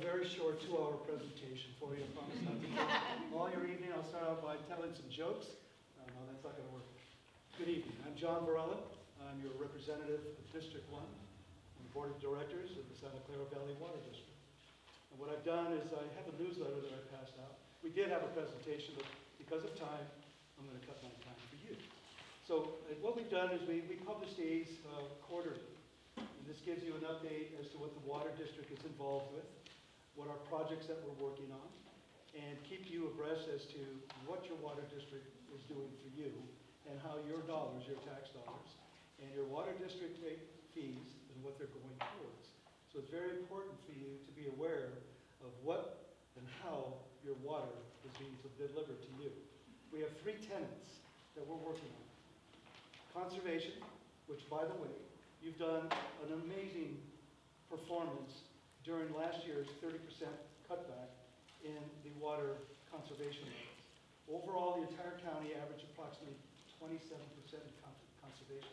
very short 2-hour presentation for you. I promise not to take all your evening. I'll start out by telling some jokes. No, that's not going to work. Good evening. I'm John Varela. I'm your representative of District 1 on the Board of Directors of the Santa Clara Valley Water District. And what I've done is I have a newsletter that I passed out. We did have a presentation, but because of time, I'm going to cut my time for you. So what we've done is we publish these quarterly. And this gives you an update as to what the water district is involved with, what our projects that we're working on, and keep you abreast as to what your water district is doing for you and how your dollars, your tax dollars, and your water district rate fees and what they're going towards. So it's very important for you to be aware of what and how your water is being delivered to you. We have 3 tenets that we're working on. Conservation, which, by the way, you've done an amazing performance during last year's 30% cutback in the water conservation levels. Overall, the entire county averaged approximately 27% in conservation.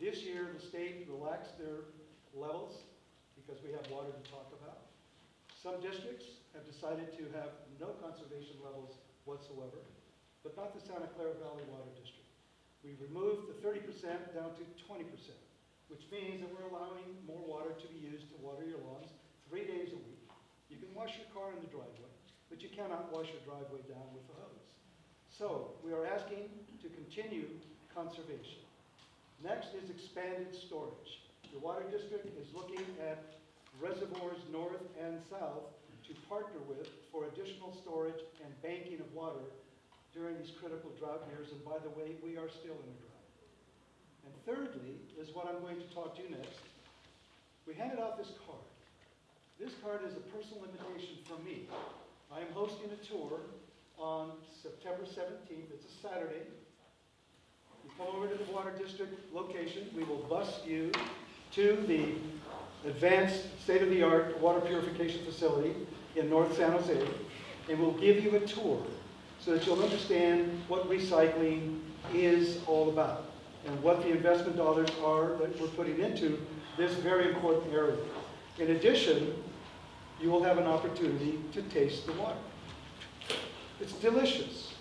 This year, the state relaxed their levels because we have water to talk about. Some districts have decided to have no conservation levels whatsoever, but not the Santa Clara Valley Water District. We removed the 30% down to 20%. Which means that we're allowing more water to be used to water your lawns 3 days a week. You can wash your car in the driveway, but you cannot wash your driveway down with a hose. So we are asking to continue conservation. Next is expanded storage. The water district is looking at reservoirs north and south to partner with for additional storage and banking of water during these critical drought years. And by the way, we are still in a drought. And thirdly is what I'm going to talk to you next. We handed out this card. This card is a personal invitation from me. I am hosting a tour on September 17th. It's a Saturday. You come over to the Water District location. We will bus you to the advanced state-of-the-art water purification facility in North San Jose, and we'll give you a tour so that you'll understand what recycling is all about and what the investment dollars are that we're putting into this very important area. In addition, you will have an opportunity to taste the water. It's delicious.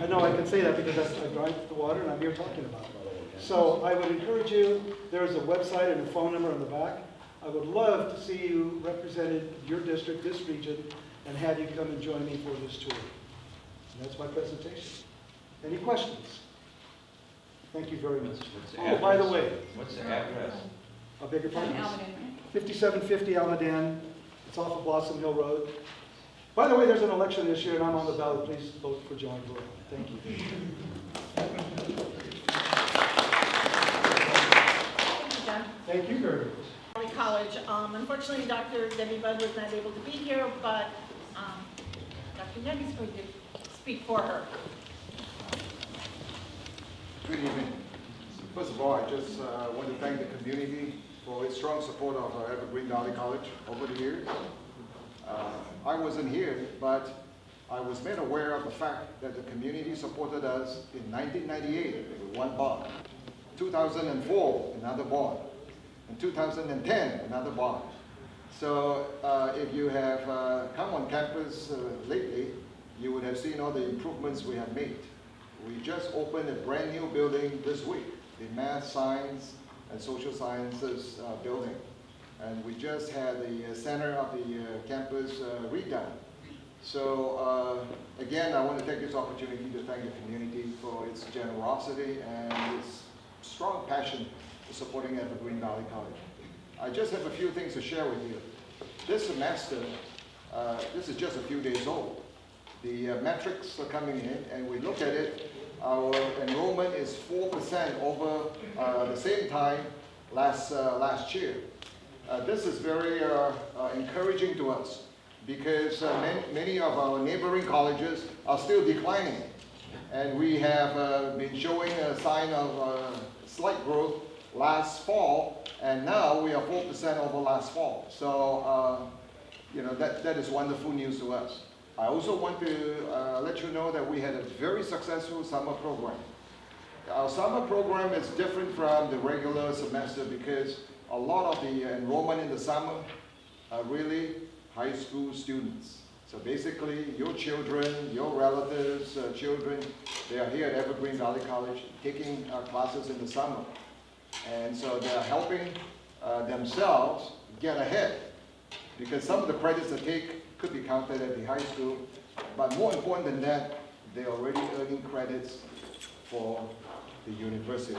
I know I can say that because I drank the water and I'm here talking about it. So I would encourage you, there is a website and a phone number on the back. I would love to see you represented your district, this region, and have you come and join me for this tour. And that's my presentation. Any questions? Thank you very much. Oh, by the way. What's the address? I beg your pardon? Almaden, right? 5750 Almaden. It's off of Blossom Hill Road. By the way, there's an election this year, and I'm on the ballot. Please vote for John Varela. Thank you. Thank you, John. Thank you very much. Valley College. Unfortunately, Dr. Debbie Budd was not able to be here, but Dr. Young is going to speak for her. Good evening. First of all, I just want to thank the community for its strong support of Evergreen Valley College over the years. I wasn't here, but I was made aware of the fact that the community supported us in 1998 with one bond, 2004 another bond, in 2010 another bond. So if you have come on campus lately, you would have seen all the improvements we have made. We just opened a brand new building this week, the Math, Science, and Social Sciences building. And we just had the center of the campus redone. So again, I want to take this opportunity to thank the community for its generosity and its strong passion for supporting Evergreen Valley College. I just have a few things to share with you. This semester, this is just a few days old. The metrics are coming in, and we look at it. Our enrollment is 4% over the same time last year. This is very encouraging to us because many of our neighboring colleges are still declining, and we have been showing a sign of slight growth last fall, and now we are 4% over last fall. So you know, that is wonderful news to us. I also want to let you know that we had a very successful summer program. Our summer program is different from the regular semester because a lot of the enrollment in the summer are really high school students. So basically, your children, your relatives, children, they are here at Evergreen Valley College taking classes in the summer. And so they are helping themselves get ahead, because some of the credits they take could be counted at the high school, but more important than that, they're already earning credits for the university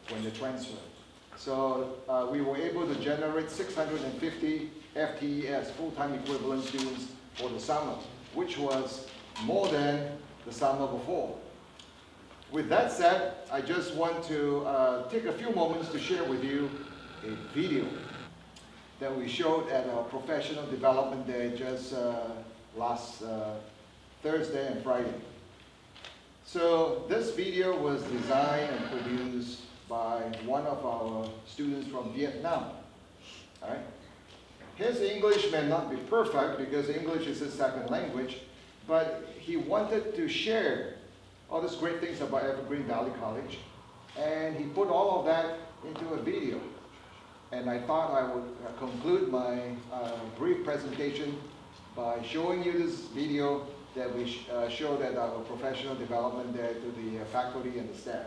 when they transfer. So we were able to generate 650 FTES, full-time equivalent students, for the summer, which was more than the summer before. With that said, I just want to take a few moments to share with you a video that we showed at our Professional Development Day just last Thursday and Friday. So this video was designed and produced by one of our students from Vietnam. All right? His English may not be perfect because English is his second language, but he wanted to share all these great things about Evergreen Valley College, and he put all of that into a video. And I thought I would conclude my brief presentation by showing you this video that we showed at our Professional Development Day to the faculty and the staff.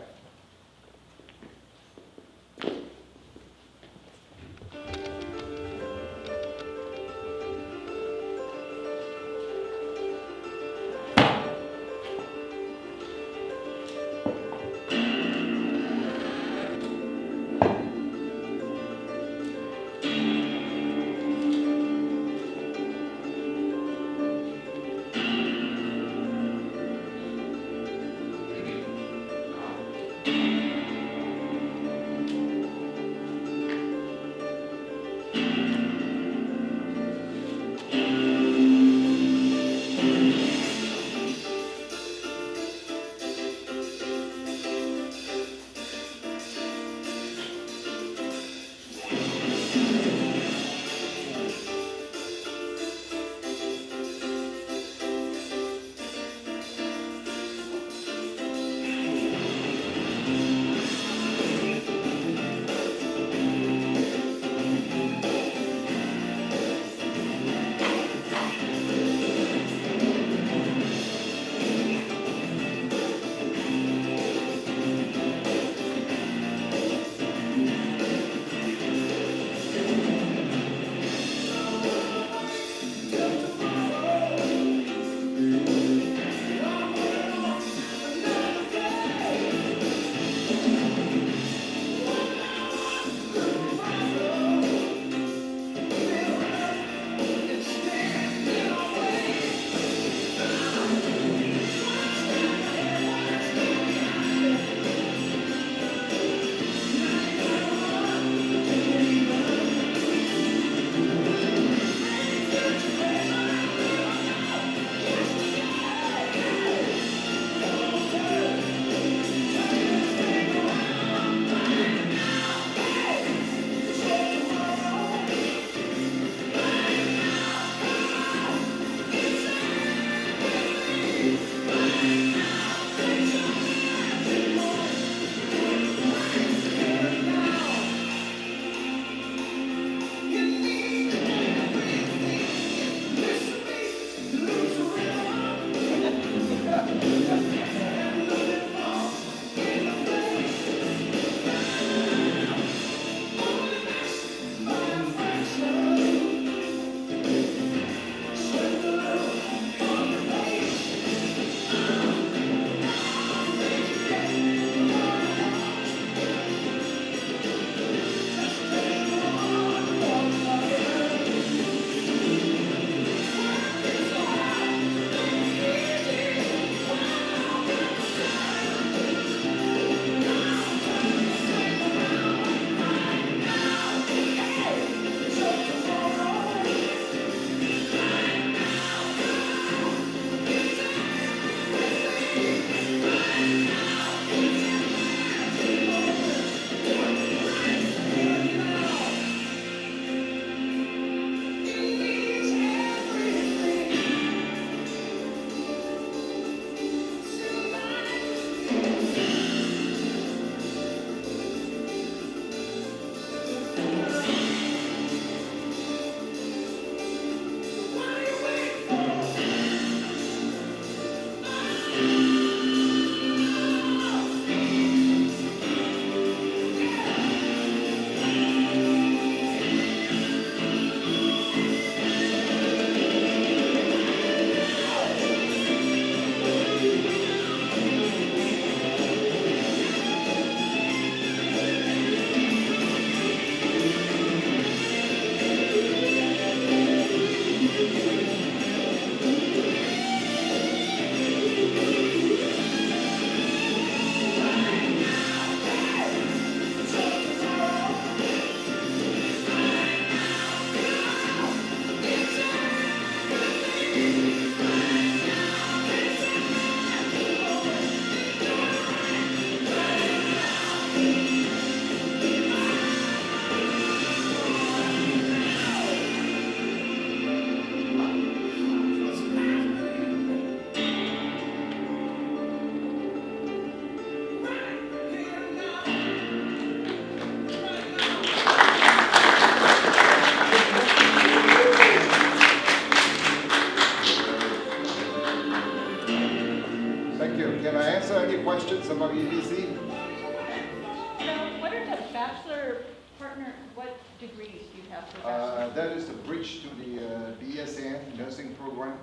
bachelor partner, what degrees do you have for bachelor? That is the bridge to the BSN nursing program.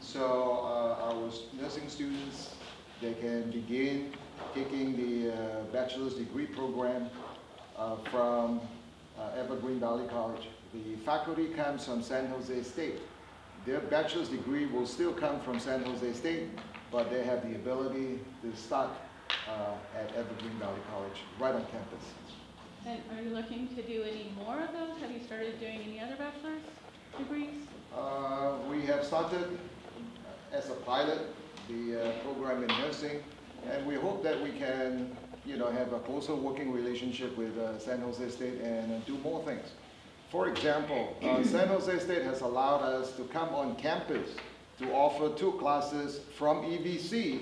So our nursing students, they can begin taking the bachelor's degree program from Evergreen Valley College. The faculty comes from San Jose State. Their bachelor's degree will still come from San Jose State, but they have the ability to start at Evergreen Valley College, right on campus. And are you looking to do any more of those? Have you started doing any other bachelor's degrees? We have started as a pilot the program in nursing, and we hope that we can, have a closer working relationship with San Jose State and do more things. For example, San Jose State has allowed us to come on campus to offer 2 classes from EVC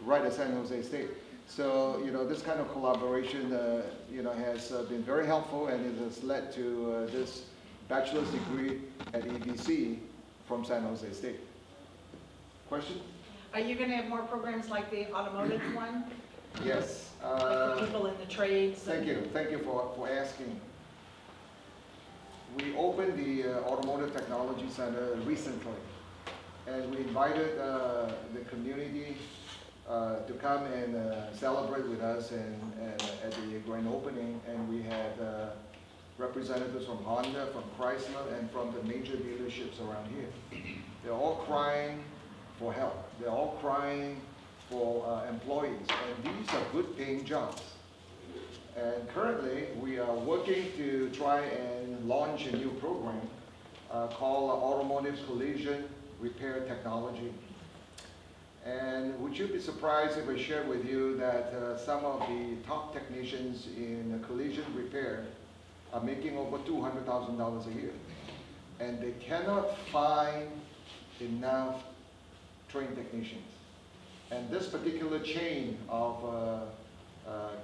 right at San Jose State. So, this kind of collaboration, has been very helpful, and it has led to this bachelor's degree at EVC from San Jose State. Question? Are you going to have more programs like the automotive one? Yes. Like for people in the trades? Thank you for asking. We opened the Automotive Technology Center recently, and we invited the community to come and celebrate with us and at the grand opening, and we had representatives from Honda, from Chrysler, and from the major dealerships around here. They're all crying for help. They're all crying for employees, and these are good paying jobs. And currently, we are working to try and launch a new program called Automotive Collision Repair Technology. And would you be surprised if I share with you that some of the top technicians in collision repair are making over $200,000 a year. And they cannot find enough trained technicians. And this particular chain of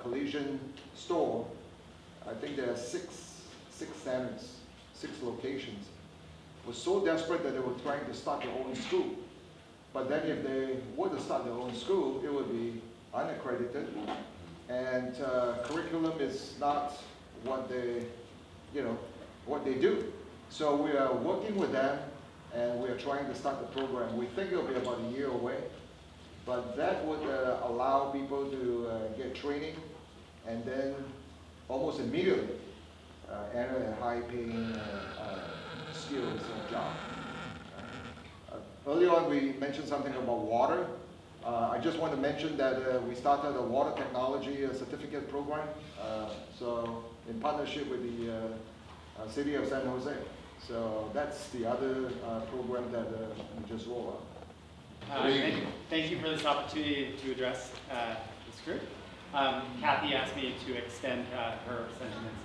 collision store, I think there are six centers, 6 locations, was so desperate that they were trying to start their own school. But then if they were to start their own school, it would be unaccredited, and curriculum is not what they do. So we are working with them, and we are trying to start the program. We think it will be about a year away, but that would allow people to get training, and then almost immediately enter a high-paying skills job. Earlier on, we mentioned something about water. I just want to mention that we started a water technology certificate program, so in partnership with the City of San Jose. So that's the other program that we just rolled out. Thank you for this opportunity to address this group. Kathy asked me to extend her sentiments,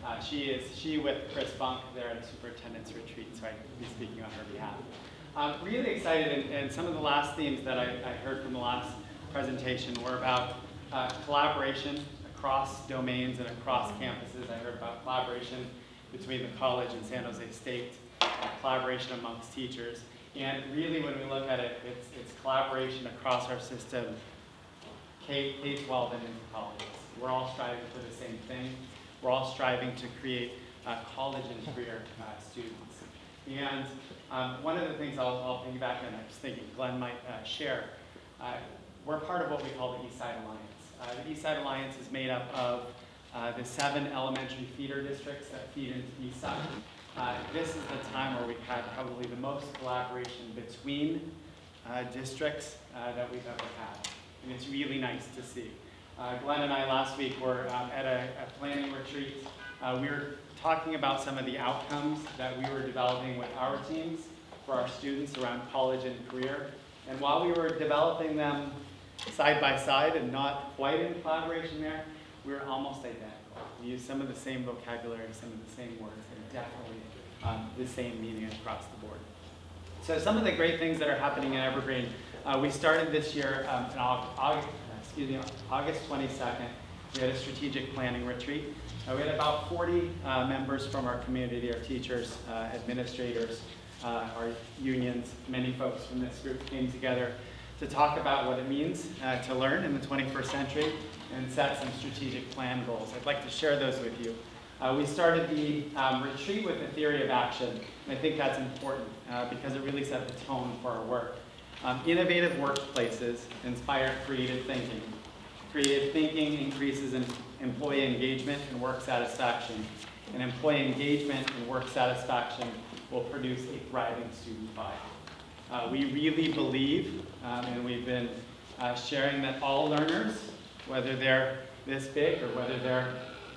and she with Chris Bunk there at a superintendent's retreat, so I will be speaking on her behalf. I'm really excited, and some of the last themes that I heard from the last presentation were about collaboration across domains and across campuses. I heard about collaboration between the college and San Jose State, collaboration amongst teachers, and really when we look at it, it's collaboration across our system, K-12 and into colleges. We're all striving for the same thing. We're all striving to create college and career students. And one of the things I'll piggyback on, I'm just thinking Glenn might share, we're part of what we call the Eastside Alliance. The Eastside Alliance is made up of the 7 elementary feeder districts that feed into Eastside. This is the time where we've had probably the most collaboration between districts that we've ever had. And it's really nice to see. Glenn and I last week were at a planning retreat. We were talking about some of the outcomes that we were developing with our teams for our students around college and career. And while we were developing them side by side and not quite in collaboration there, we were almost identical. We used some of the same vocabulary, some of the same words, and definitely the same meaning across the board. So some of the great things that are happening in Evergreen, we started this year in August 22nd. We had a strategic planning retreat. We had about 40 members from our community, our teachers, administrators, our unions, many folks from this group came together to talk about what it means to learn in the 21st century. and set some strategic plan goals. I'd like to share those with you. We started the retreat with a theory of action, and I think that's important because it really set the tone for our work. Innovative workplaces inspire creative thinking. Creative thinking increases in employee engagement and work satisfaction. And employee engagement and work satisfaction will produce a thriving student body. We really believe, and we've been sharing that all learners, whether they're this big or whether they're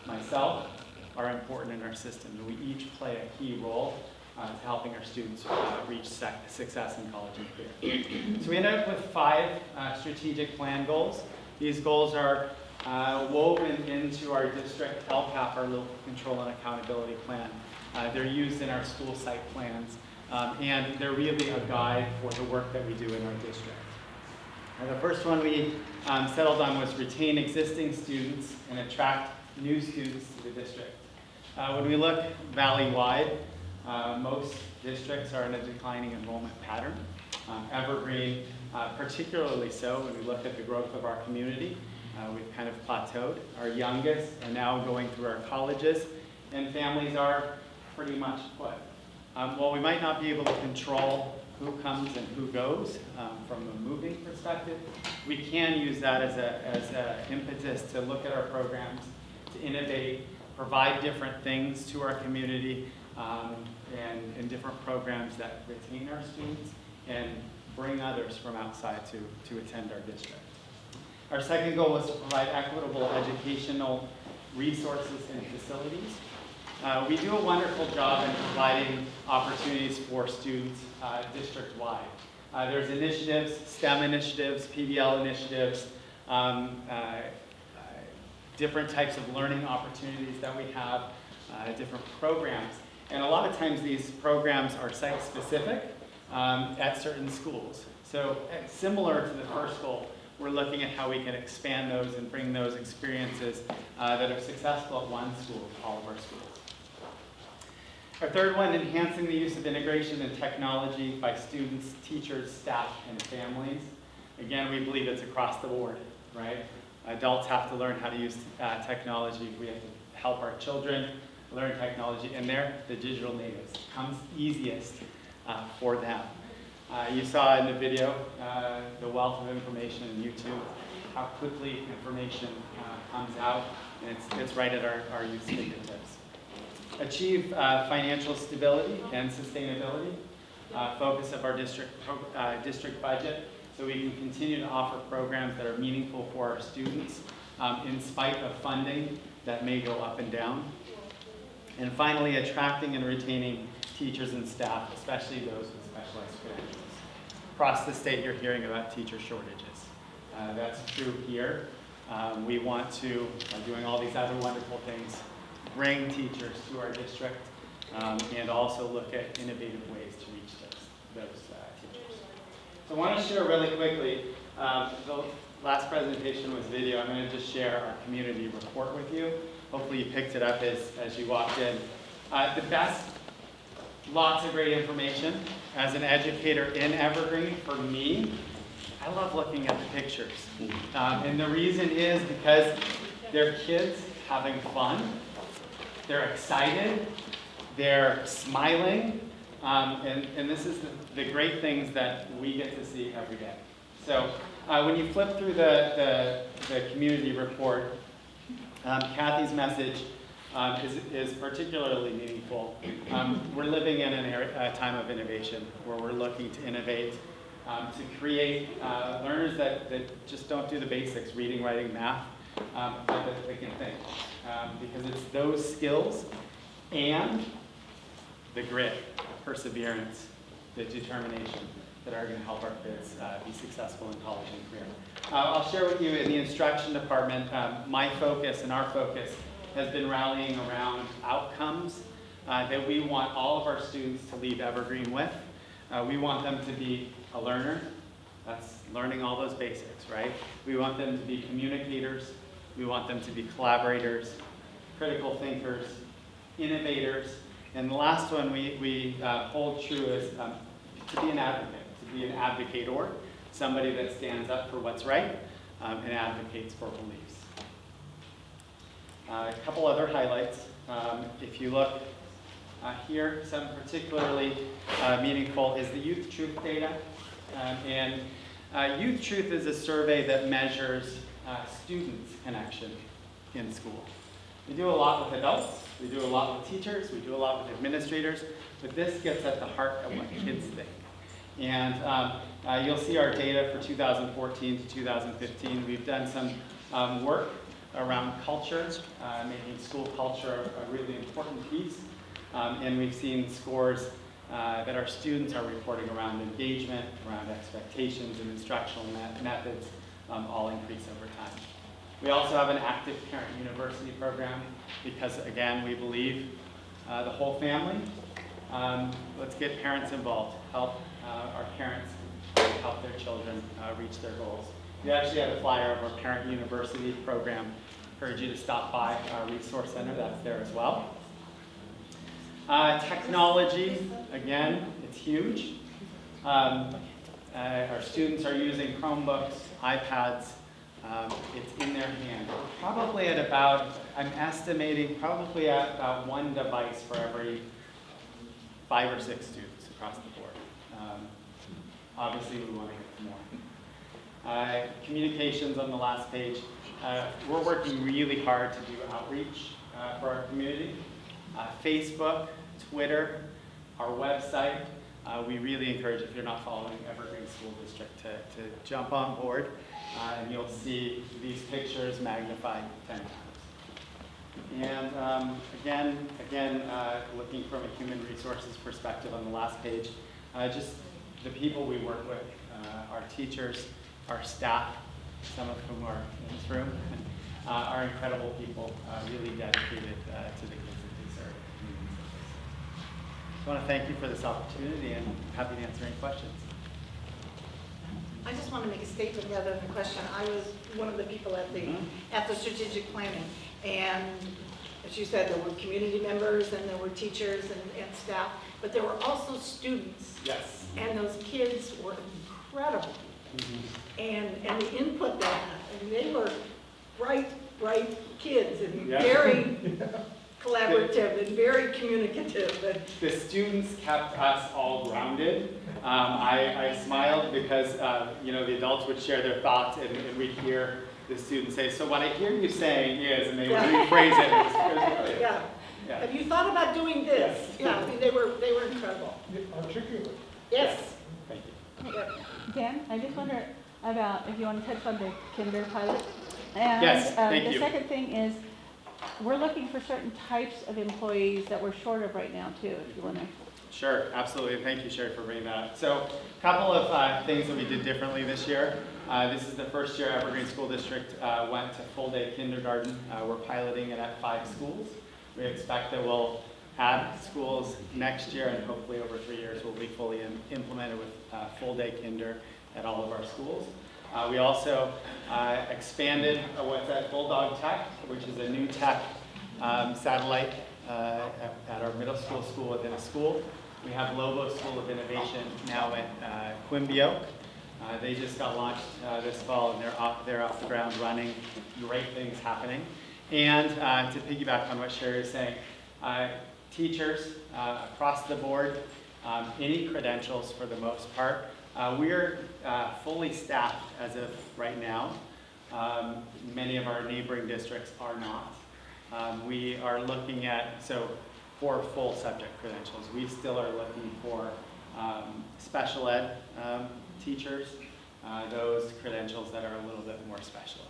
myself, are important in our system. And we each play a key role to helping our students reach success in college and career. So we ended up with 5 strategic plan goals. These goals are woven into our district LCAP, our Local Control and Accountability Plan. They're used in our school site plans, and they're really a guide for the work that we do in our district. The first one we settled on was retain existing students and attract new students to the district. When we look valley-wide, most districts are in a declining enrollment pattern. Evergreen, particularly so when we look at the growth of our community. We've kind of plateaued. Our youngest are now going through our colleges, and families are pretty much put. While we might not be able to control who comes and who goes from a moving perspective, we can use that as an impetus to look at our programs, to innovate, provide different things to our community, and different programs that retain our students and bring others from outside to attend our district. Our second goal was to provide equitable educational resources and facilities. We do a wonderful job in providing opportunities for students district-wide. There's initiatives, STEM initiatives, PBL initiatives, different types of learning opportunities that we have, different programs. And a lot of times these programs are site-specific at certain schools. So similar to the first goal, we're looking at how we can expand those and bring those experiences that are successful at one school to all of our schools. Our third one, enhancing the use of integration and technology by students, teachers, staff, and families. Again, we believe it's across the board, right? Adults have to learn how to use technology. We have to help our children learn technology, and they're the digital natives. It comes easiest for them. You saw in the video the wealth of information on YouTube, how quickly information comes out, and it's right at our youth fingertips. Achieve financial stability and sustainability, focus of our district budget, so we can continue to offer programs that are meaningful for our students in spite of funding that may go up and down. And finally, attracting and retaining teachers and staff, especially those with specialized credentials. Across the state, you're hearing about teacher shortages. That's true here. We want to, by doing all these other wonderful things, bring teachers to our district and also look at innovative ways to reach those teachers. So I want to share really quickly, the last presentation was video. I'm going to just share our community report with you. Hopefully you picked it up as you walked in. The best, lots of great information. As an educator in Evergreen, for me, I love looking at the pictures. And the reason is because they're kids having fun, they're excited, they're smiling, and this is the great things that we get to see every day. So when you flip through the community report, Kathy's message is particularly meaningful. We're living in a time of innovation where we're looking to innovate, to create learners that just don't do the basics, reading, writing, math, but that they can think. Because it's those skills and the grit, perseverance, the determination that are going to help our kids be successful in college and career. I'll share with you in the instruction department, my focus and our focus has been rallying around outcomes that we want all of our students to leave Evergreen with. We want them to be a learner. That's learning all those basics, right? We want them to be communicators. We want them to be collaborators, critical thinkers, innovators. And the last one we hold true is to be an advocate, to be an advocator, somebody that stands up for what's right and advocates for beliefs. A couple other highlights. If you look here, some particularly meaningful is the Youth Truth data. Youth Truth is a survey that measures students' connection in school. We do a lot with adults, we do a lot with teachers, we do a lot with administrators, but this gets at the heart of what kids think. And you'll see our data for 2014 to 2015. We've done some work around culture, making school culture a really important piece. And we've seen scores that our students are reporting around engagement, around expectations and instructional methods all increase over time. We also have an active parent university program because, again, we believe the whole family. Let's get parents involved, help our parents help their children reach their goals. We actually have a flyer of our parent university program. Encourage you to stop by our resource center, that's there as well. Technology, again, it's huge. Our students are using Chromebooks, iPads. It's in their hand. Probably at about, I'm estimating, probably at about one device for every 5 or 6 students across the board. Obviously, we want to get more. Communications on the last page. We're working really hard to do outreach for our community. Facebook, Twitter, our website. We really encourage, if you're not following Evergreen School District, to jump on board, and you'll see these pictures magnified 10 times. And again, looking from a human resources perspective on the last page, just the people we work with, our teachers, our staff, some of whom are in this room, are incredible people, really dedicated to the kids that they serve. I want to thank you for this opportunity and happy to answer any questions. I just want to make a statement rather than a question. I was one of the people at the strategic planning, and as you said, there were community members and there were teachers and staff, but there were also students. Yes. And those kids were incredible. And the input they had, and they were bright kids and very collaborative and very communicative. And the students kept us all grounded. I smiled because the adults would share their thoughts and we'd hear the students say, so what I hear you saying is, and they would rephrase it. It was brilliant. Yeah. Have you thought about doing this? Yes. Yeah, I mean, they were incredible. Articulate. Yes. Thank you. Yeah. Dan, I just wonder about if you want to touch on the kinder pilot. And Yes, thank you. the second thing is, we're looking for certain types of employees that we're short of right now too, if you want to. Sure, absolutely. Thank you, Sherry, for bringing that up. So a couple of things that we did differently this year. This is the first year Evergreen School District went to full-day kindergarten. We're piloting it at 5 schools. We expect that we'll add schools next year, and hopefully over 3 years we'll be fully implemented with full-day kinder at all of our schools. We also expanded what's at Bulldog Tech, which is a new tech satellite at our middle school within a school. We have Lobo School of Innovation now at Quimby Oak. They just got launched this fall, and they're off the ground running, great things happening. And to piggyback on what Sherry was saying, teachers across the board, any credentials for the most part. We're fully staffed as of right now. Many of our neighboring districts are not. We are looking at, for full subject credentials, we still are looking for special ed teachers, those credentials that are a little bit more specialized.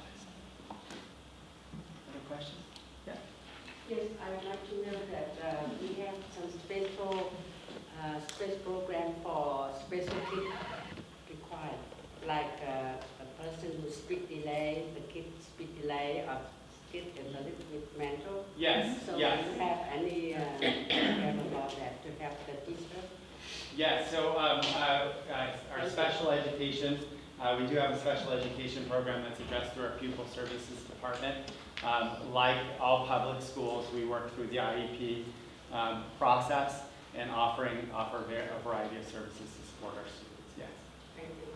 Other questions? Yeah. Yes, I would like to know that we have some special program for special kids required, like a person who speech delay, the kid speech delay, or kid is a little bit mental. Yes. So yes. do you have any program about that to help the teacher? Yes. So our special education, we do have a special education program that's addressed through our pupil services department. Like all public schools, we work through the IEP process and offer a variety of services to support our students. Yes. Thank you.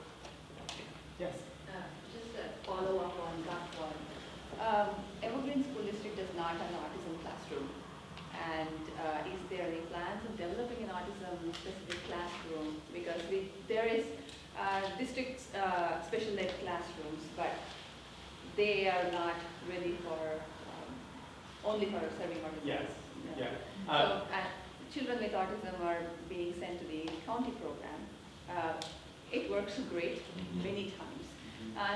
Yes. Just a follow-up on that one. Evergreen School District does not have an autism classroom. And is there any plans of developing an autism-specific classroom? Because there is district special ed classrooms, but they are not ready for, only for serving autism. Yes, yeah. So children with autism are being sent to the county program. It works great many times.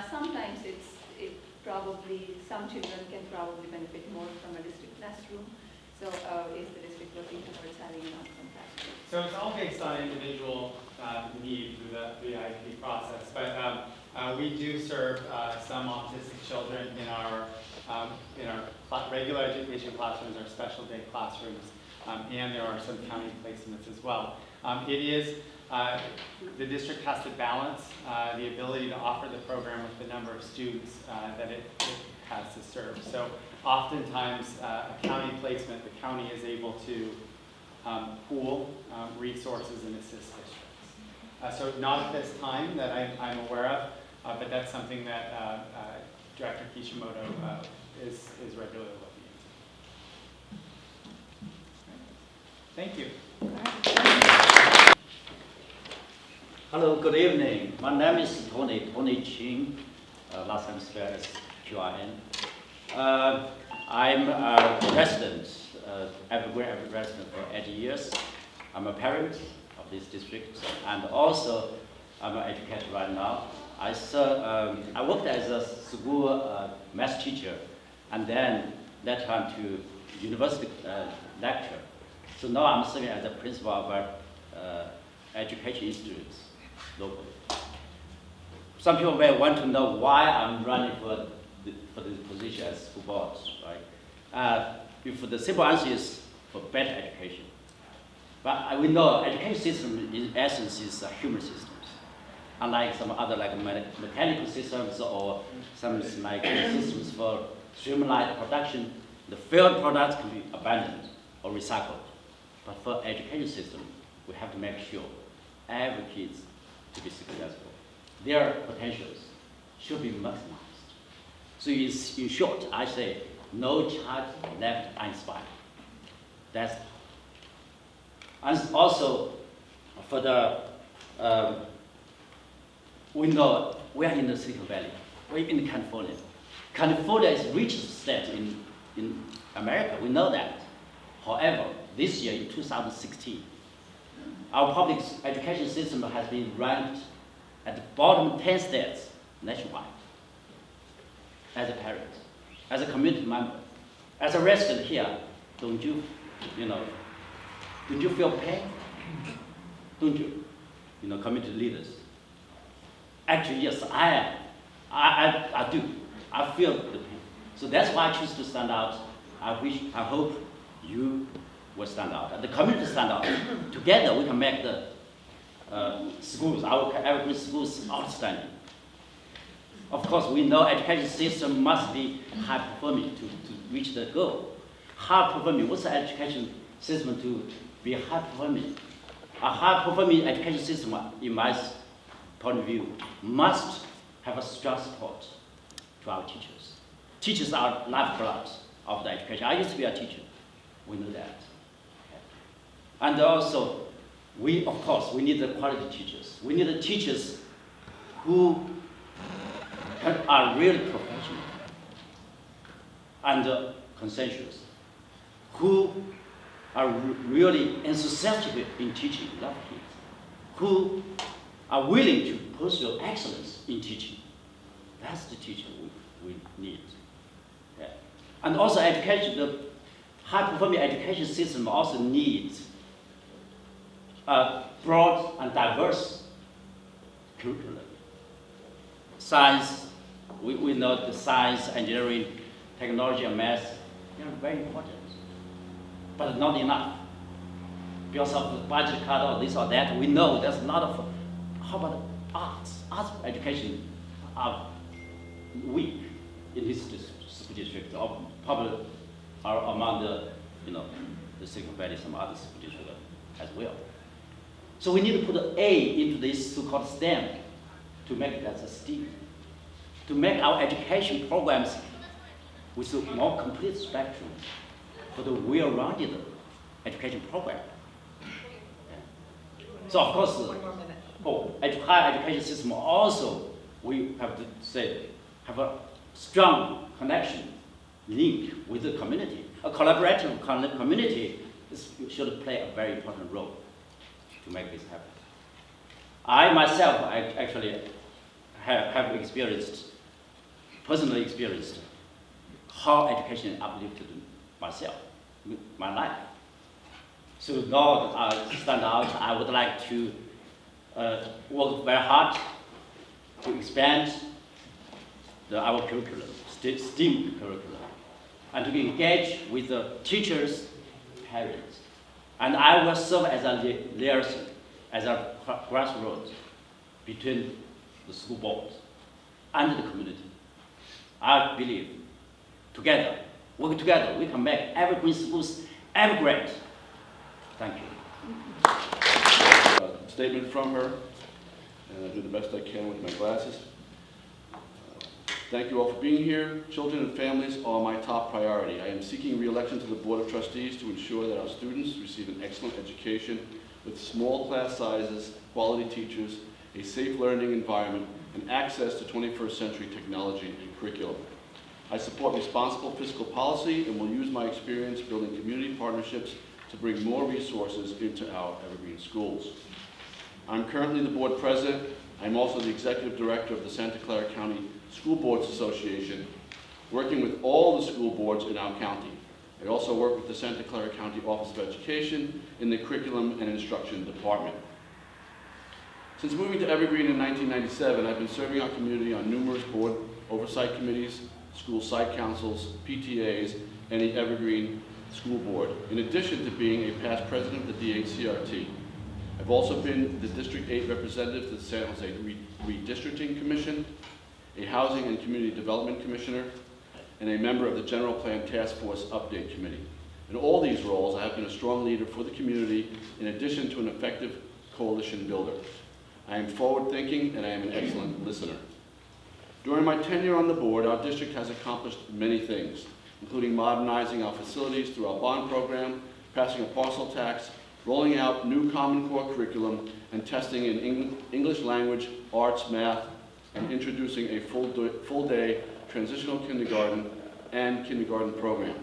Sometimes some children can probably benefit more from a district classroom. So is the district looking towards having an autism classroom? So it's all based on individual need through the IEP process, but we do serve some autistic children in our regular education classrooms, our special day classrooms, and there are some county placements as well. It is, the district has to balance the ability to offer the program with the number of students that it has to serve. So oftentimes, a county placement, the county is able to pool resources and assist districts. So not at this time that I'm aware of, but that's something that Director Kishimoto is regularly looking into. Thank you. Hello, good evening. My name is Tony Chin. Last name spelled as QRN. I'm a resident, Evergreen resident for 8 years. I'm a parent of this district, and also I'm an educator right now. I worked as a school math teacher, and then that time to university lecture. So now I'm serving as a principal of our education institutes locally. Some people may want to know why I'm running for this position as school board, right? If the simple answer is for better education. But we know education system in essence is human systems. Unlike some other like mechanical systems or some like systems for streamlined production, the failed products can be abandoned or recycled. But for education system, we have to make sure every kid to be successful. Their potentials should be maximized. So in short, I say, no child left uninspired. That's, and also for the, we know we are in the Silicon Valley, we're in California. California is the richest state in America, we know that. However, this year in 2016, our public education system has been ranked at the bottom 10 states nationwide. As a parent, as a community member, as a resident here, don't you feel pain? Don't you? Community leaders. Actually, yes, I do. I feel the pain. So that's why I choose to stand out. I hope you will stand out, and the community stand out. Together, we can make the schools, our Evergreen schools, outstanding. Of course, we know education system must be high performing to reach the goal. High performing, what's the education system to be high performing? A high performing education system, in my point of view, must have a strong support to our teachers. Teachers are lifeblood of the education. I used to be a teacher. We know that. Okay. And also, we need the quality teachers. We need the teachers who are really professional and conscientious, who are really enthusiastic in teaching, love kids, who are willing to pursue excellence in teaching. That's the teacher we need. Yeah. And also education, the high-performing education system also needs a broad and diverse curriculum. Science, we know the science, engineering, technology, and math, they are very important, but not enough. Because of the budget cut or this or that, we know there's a lot of, how about arts? Arts education are weak in this school district, or probably are among the Silicon Valley, some other school districts as well. So we need to put an A into this so-called STEM to make it as a STEAM, to make our education programs with a more complete spectrum for the well-rounded education program. So of course, One more minute. higher education system also, we have to say, have a strong connection, link with the community. A collaborative community should play a very important role to make this happen. I myself, actually have personally experienced how education uplifted myself, my life. So now I stand out, I would like to work very hard to expand our curriculum, STEAM curriculum, and to engage with the teachers, parents. And I will serve as a liaison, as a grassroots between the school boards and the community. I believe together, working together, we can make Evergreen schools evergreen. Thank you. Statement from her, and I'll do the best I can with my glasses. Thank you all for being here. Children and families are my top priority. I am seeking re-election to the Board of Trustees to ensure that our students receive an excellent education with small class sizes, quality teachers, a safe learning environment, and access to 21st century technology and curriculum. I support responsible fiscal policy and will use my experience building community partnerships to bring more resources into our Evergreen schools. I'm currently the board president. I'm also the executive director of the Santa Clara County School Boards Association, working with all the school boards in our county. I also work with the Santa Clara County Office of Education in the Curriculum and Instruction Department. Since moving to Evergreen in 1997, I've been serving our community on numerous board oversight committees, school site councils, PTAs, and the Evergreen School Board, in addition to being a past president of the DHCRT. I've also been the District 8 representative to the San Jose Redistricting Commission, a Housing and Community Development Commissioner, and a member of the General Plan Task Force Update Committee. In all these roles, I have been a strong leader for the community, in addition to an effective coalition builder. I am forward-thinking, and I am an excellent listener. During my tenure on the board, our district has accomplished many things, including modernizing our facilities through our bond program, passing a parcel tax, rolling out new Common Core curriculum, and testing in English language, arts, math, and introducing a full-day transitional kindergarten and kindergarten program,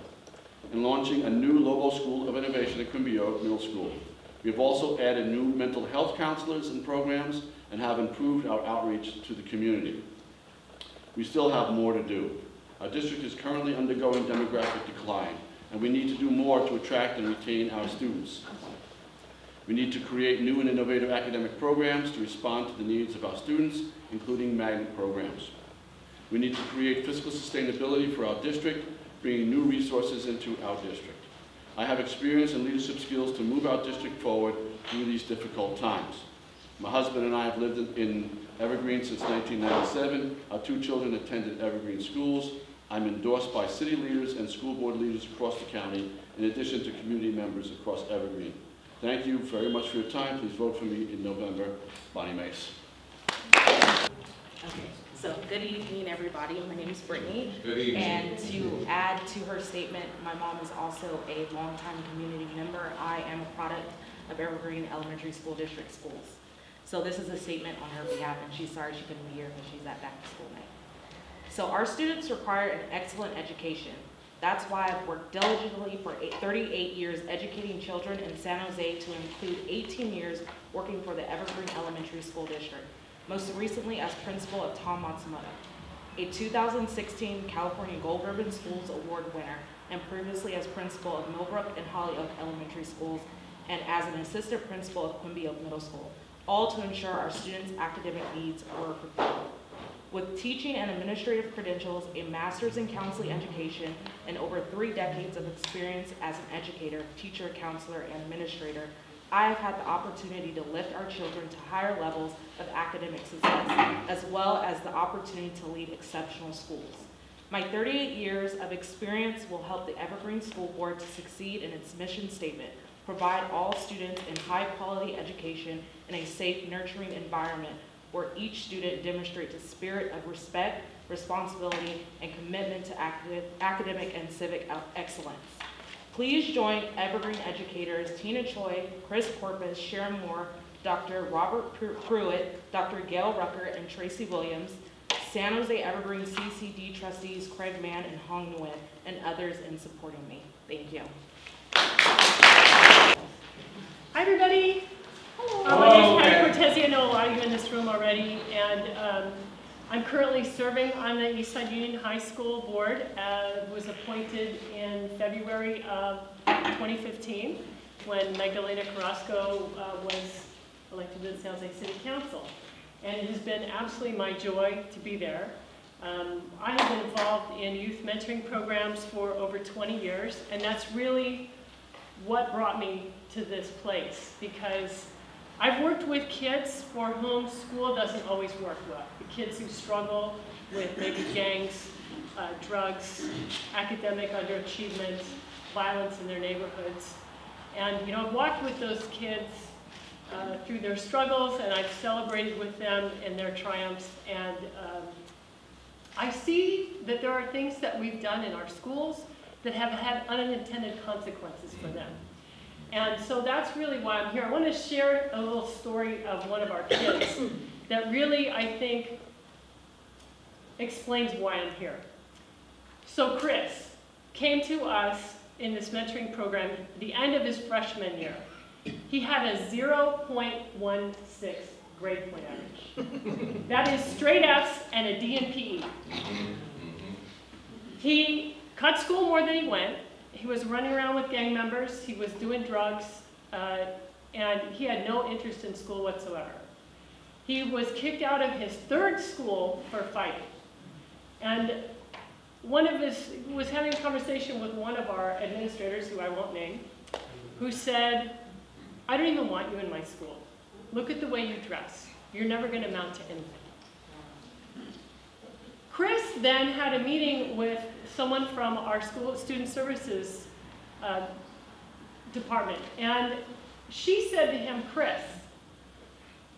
and launching a new Lobo School of Innovation at Quimby Oak Middle School. We have also added new mental health counselors and programs and have improved our outreach to the community. We still have more to do. Our district is currently undergoing demographic decline, and we need to do more to attract and retain our students. We need to create new and innovative academic programs to respond to the needs of our students, including magnet programs. We need to create fiscal sustainability for our district, bringing new resources into our district. I have experience and leadership skills to move our district forward through these difficult times. My husband and I have lived in Evergreen since 1997. Our 2 children attended Evergreen schools. I'm endorsed by city leaders and school board leaders across the county, in addition to community members across Evergreen. Thank you very much for your time. Please vote for me in November. Bonny Mace. Okay, so good evening, everybody. My name is Brittany. Good evening. And to add to her statement, my mom is also a longtime community member. I am a product of Evergreen Elementary School District schools. So this is a statement on her behalf, and she's sorry she couldn't be here because she's at back to school night. So our students require an excellent education. That's why I've worked diligently for 38 years educating children in San Jose, to include 18 years working for the Evergreen Elementary School District, most recently as principal of Tom Matsumoto, a 2016 California Gold Ribbon Schools Award winner, and previously as principal of Millbrook and Hollyoak Elementary Schools, and as an assistant principal of Quimby Oak Middle School, all to ensure our students' academic needs were fulfilled. With teaching and administrative credentials, a master's in counseling education, and over 3 decades of experience as an educator, teacher, counselor, and administrator, I have had the opportunity to lift our children to higher levels of academic success, as well as the opportunity to lead exceptional schools. My 38 years of experience will help the Evergreen School Board to succeed in its mission statement: provide all students in high-quality education in a safe, nurturing environment where each student demonstrates a spirit of respect, responsibility, and commitment to academic and civic excellence. Please join Evergreen educators Tina Choi, Chris Porpoise, Sharon Moore, Dr. Robert Pruitt, Dr. Gail Rucker, and Tracy Williams, San Jose Evergreen CCD trustees Craig Mann and Hong Nguyen, and others in supporting me. Thank you. Hi, everybody. Hello. My name is Patty Cortese. I know a lot of you in this room already, and I'm currently serving on the Eastside Union High School board. Was appointed in February of 2015 when Magdalena Carrasco was elected to the San Jose City Council. And it has been absolutely my joy to be there. I have been involved in youth mentoring programs for over 20 years, and that's really what brought me to this place, because I've worked with kids for whom school doesn't always work well. The kids who struggle with maybe gangs, drugs, academic underachievement, violence in their neighborhoods. And you know, I've walked with those kids through their struggles, and I've celebrated with them in their triumphs. And I see that there are things that we've done in our schools that have had unintended consequences for them. And so that's really why I'm here. I want to share a little story of one of our kids that really, I think, explains why I'm here. So Chris came to us in this mentoring program at the end of his freshman year. He had a 0.16 grade point average. That is straight F's and a D in PE. He cut school more than he went. He was running around with gang members. He was doing drugs, and he had no interest in school whatsoever. He was kicked out of his third school for fighting. And was having a conversation with one of our administrators, who I won't name, who said, "I don't even want you in my school. Look at the way you dress. You're never going to amount to anything." Chris then had a meeting with someone from our school student services department, and she said to him, "Chris,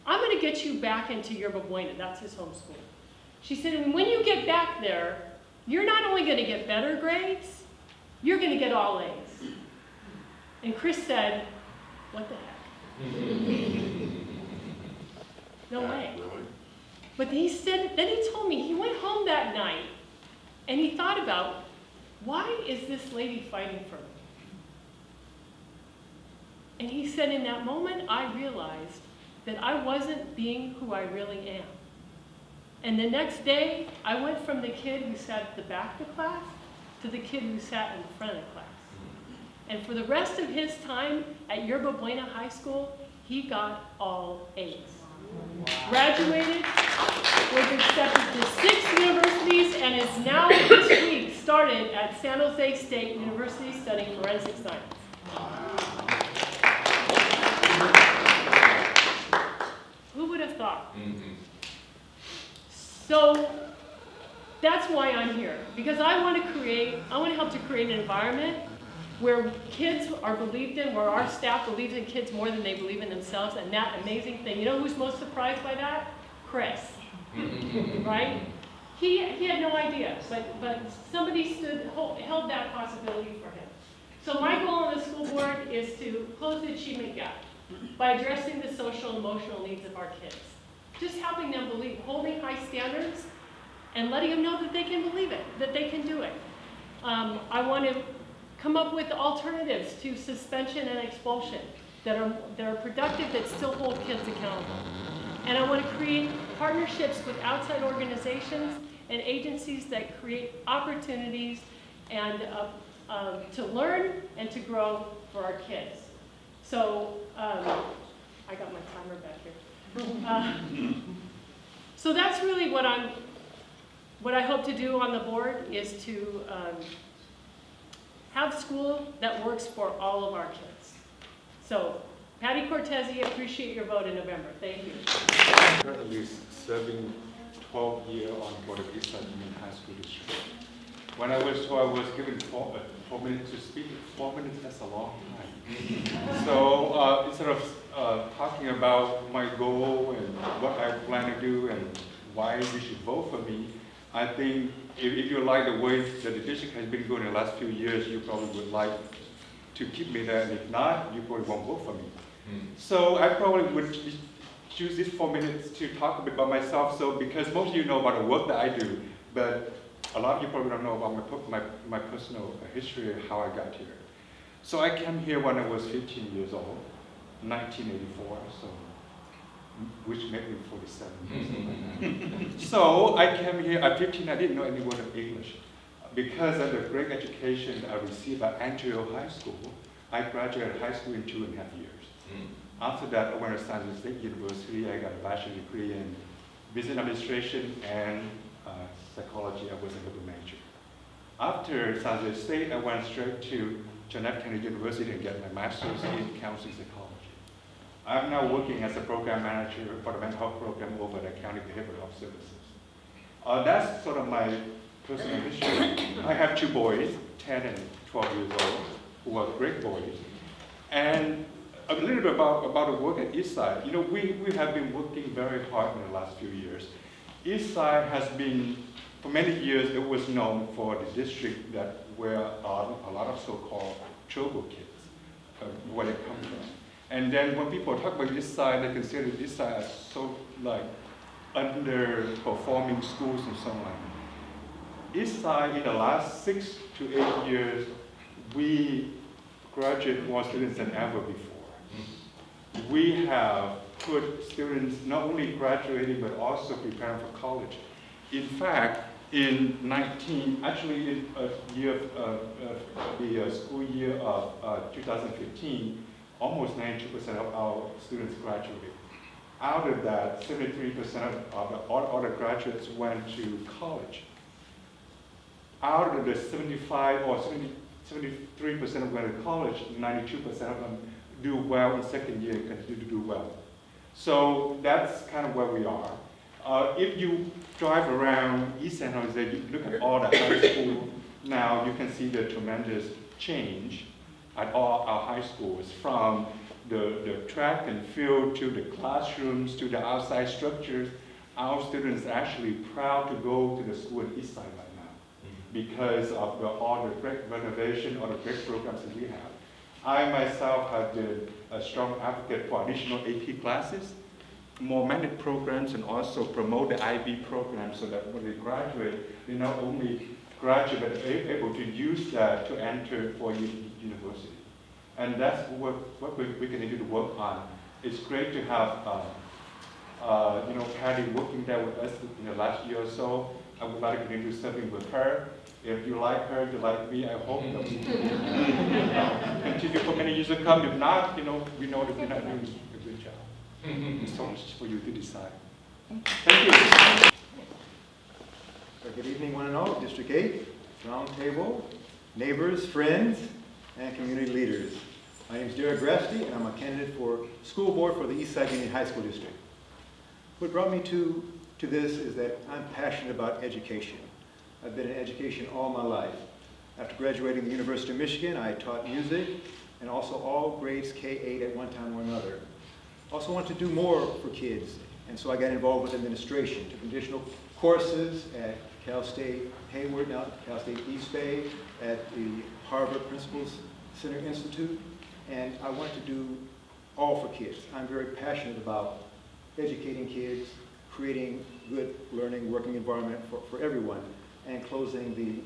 I'm going to get you back into Yerba Buena." That's his home school. She said, "And when you get back there, you're not only going to get better grades, you're going to get all A's." And Chris said, "What the heck? No way." But then he told me he went home that night and he thought about, why is this lady fighting for me? And he said, in that moment, I realized that I wasn't being who I really am. And the next day, I went from the kid who sat at the back of the class to the kid who sat in the front of the class. And for the rest of his time at Yerba Buena High School, he got all A's. Graduated, was accepted to 6 universities, and is now this week started at San Jose State University studying forensic science. Who would have thought? So that's why I'm here, because I want to help to create an environment where kids are believed in, where our staff believes in kids more than they believe in themselves, and that amazing thing. You know who's most surprised by that? Chris, right? He had no idea, but somebody held that possibility for him. So my goal on the school board is to close the achievement gap by addressing the social and emotional needs of our kids. Just helping them believe, holding high standards, and letting them know that they can believe it, that they can do it. I want to come up with alternatives to suspension and expulsion that are productive, that still hold kids accountable. And I want to create partnerships with outside organizations and agencies that create opportunities and to learn and to grow for our kids. So I got my timer back here. So that's really what I hope to do on the board, is to have school that works for all of our kids. So, Patty Cortese, appreciate your vote in November. Thank you. I'm currently serving 12 years on board of Eastside Union High School District. When I was told I was given 4 minutes to speak, 4 minutes, that's a long time. So instead of talking about my goal and what I plan to do and why you should vote for me, I think if you like the way that the district has been going in the last few years, you probably would like to keep me there, and if not, you probably won't vote for me. So I probably would choose these 4 minutes to talk a bit about myself, so because most of you know about the work that I do, but a lot of you probably don't know about my personal history and how I got here. So I came here when I was 15 years old, 1984, so which made me 47 years old. So I came here at 15, I didn't know any word of English. Because of the great education I received at Antioch High School, I graduated high school in 2.5 years. After that, I went to San Jose State University. I got a bachelor's degree in business administration and psychology. I was a double major. After San Jose State, I went straight to John F. Kennedy University and get my master's in counseling psychology. I'm now working as a program manager for the mental health program over at the County Behavioral Health Services. That's sort of my personal history. I have 2 boys, 10 and 12 years old, who are great boys. And a little bit about the work at Eastside. You know, we have been working very hard in the last few years. Eastside has been, for many years, it was known for the district that where a lot of so-called trouble kids, where they come from. And then when people talk about Eastside, they consider Eastside as so like underperforming schools and so on. Eastside, in the last 6 to 8 years, we graduate more students than ever before. We have put students not only graduating, but also preparing for college. In fact, in the school year of 2015, almost 92% of our students graduated. Out of that, 73% of all the graduates went to college. Out of the 75 or 73% of went to college, 92% of them do well in second year and continue to do well. So that's kind of where we are. If you drive around East San Jose, you look at all the high school now, you can see the tremendous change at all our high schools, from the track and field to the classrooms to the outside structures. Our students are actually proud to go to the school at East Side right now because of all the great renovation, all the great programs that we have. I myself have been a strong advocate for additional AP classes, more managed programs, and also promote the IB program so that when they graduate, they not only graduate, but are able to use that to enter for university. And that's what we continue to work on. It's great to have Patty working there with us in the last year or so. I would like to continue serving with her. If you like her, you like me, I hope that we continue for many years to come. If not, we know that we're not doing a good job. It's so much for you to decide. Thank you. Good evening, one and all. District 8, round table, neighbors, friends, and community leaders. My name is Derek Grasty, and I'm a candidate for school board for the Eastside Union High School District. What brought me to this is that I'm passionate about education. I've been in education all my life. After graduating the University of Michigan, I taught music and also all grades K-8 at one time or another. Also wanted to do more for kids, and so I got involved with administration, took additional courses at Cal State Hayward, now Cal State East Bay, at the Harvard Principals Center Institute, and I wanted to do all for kids. I'm very passionate about educating kids, creating good learning, working environment for everyone, and closing the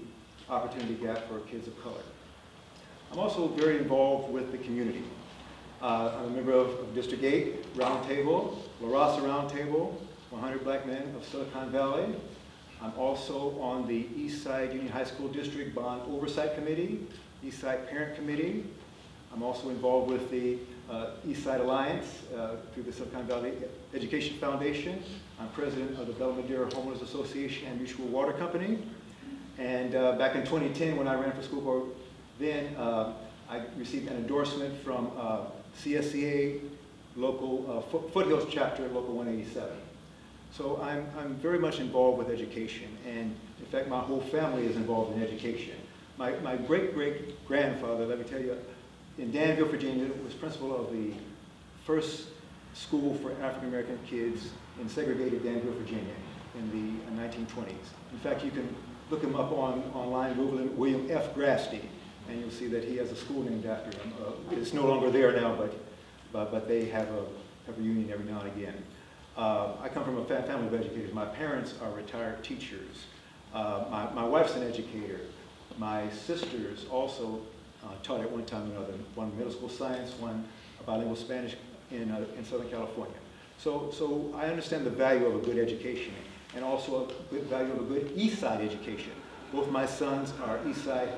opportunity gap for kids of color. I'm also very involved with the community. I'm a member of District 8 Roundtable, La Raza Roundtable, 100 Black Men of Silicon Valley. I'm also on the Eastside Union High School District Bond Oversight Committee, Eastside Parent Committee. I'm also involved with the Eastside Alliance through the Silicon Valley Education Foundation. I'm president of the Bella Madera Homeowners Association and Mutual Water Company. And back in 2010, when I ran for school board, then I received an endorsement from CSCA local Foothills chapter, local 187. So I'm very much involved with education, and in fact, my whole family is involved in education. My great-great-grandfather, let me tell you, in Danville, Virginia, was principal of the first school for African-American kids in segregated Danville, Virginia. in the 1920s. In fact, you can look him up online, Google him, William F. Grasty, and you'll see that he has a school named after him. It's no longer there now, but they have a reunion every now and again. I come from a family of educators. My parents are retired teachers. My wife's an educator. My sisters also taught at one time or another, one middle school science, one bilingual Spanish in Southern California. So I understand the value of a good education and also a good value of a good East Side education. Both my sons are East Side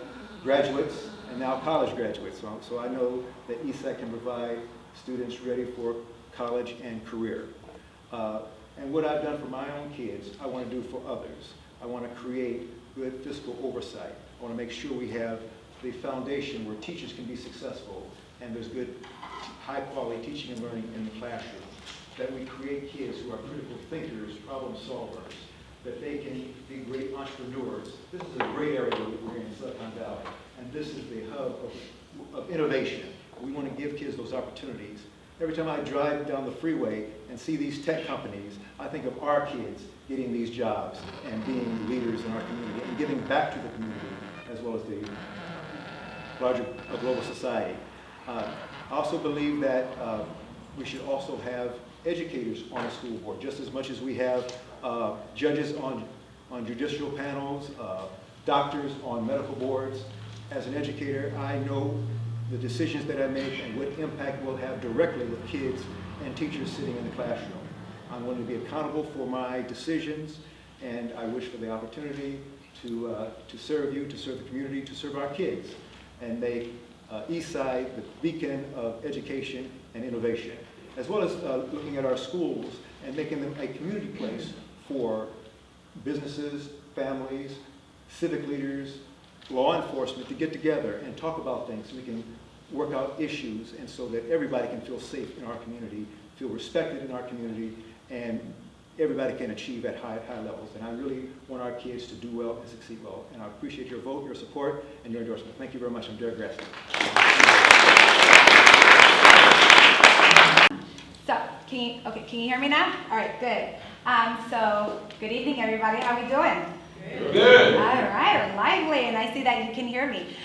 graduates and now college graduates. So I know that East Side can provide students ready for college and career. And what I've done for my own kids, I want to do for others. I want to create good fiscal oversight. I want to make sure we have the foundation where teachers can be successful and there's good, high-quality teaching and learning in the classroom. That we create kids who are critical thinkers, problem solvers, that they can be great entrepreneurs. This is a great area we're in Silicon Valley, and this is the hub of innovation. We want to give kids those opportunities. Every time I drive down the freeway and see these tech companies, I think of our kids getting these jobs and being leaders in our community and giving back to the community as well as the larger global society. I also believe that we should also have educators on the school board, just as much as we have judges on judicial panels, doctors on medical boards. As an educator, I know the decisions that I make and what impact we'll have directly with kids and teachers sitting in the classroom. I'm going to be accountable for my decisions, and I wish for the opportunity to serve you, to serve the community, to serve our kids, and make East Side the beacon of education and innovation, as well as looking at our schools and making them a community place for businesses, families, civic leaders, law enforcement to get together and talk about things so we can work out issues and so that everybody can feel safe in our community, feel respected in our community, and everybody can achieve at high levels. And I really want our kids to do well and succeed well. And I appreciate your vote, your support, and your endorsement. Thank you very much. I'm Derek Grassley. So, can you hear me now? All right, good. So, good evening, everybody. How are we doing? Good. All right, lively, and I see that you can hear me.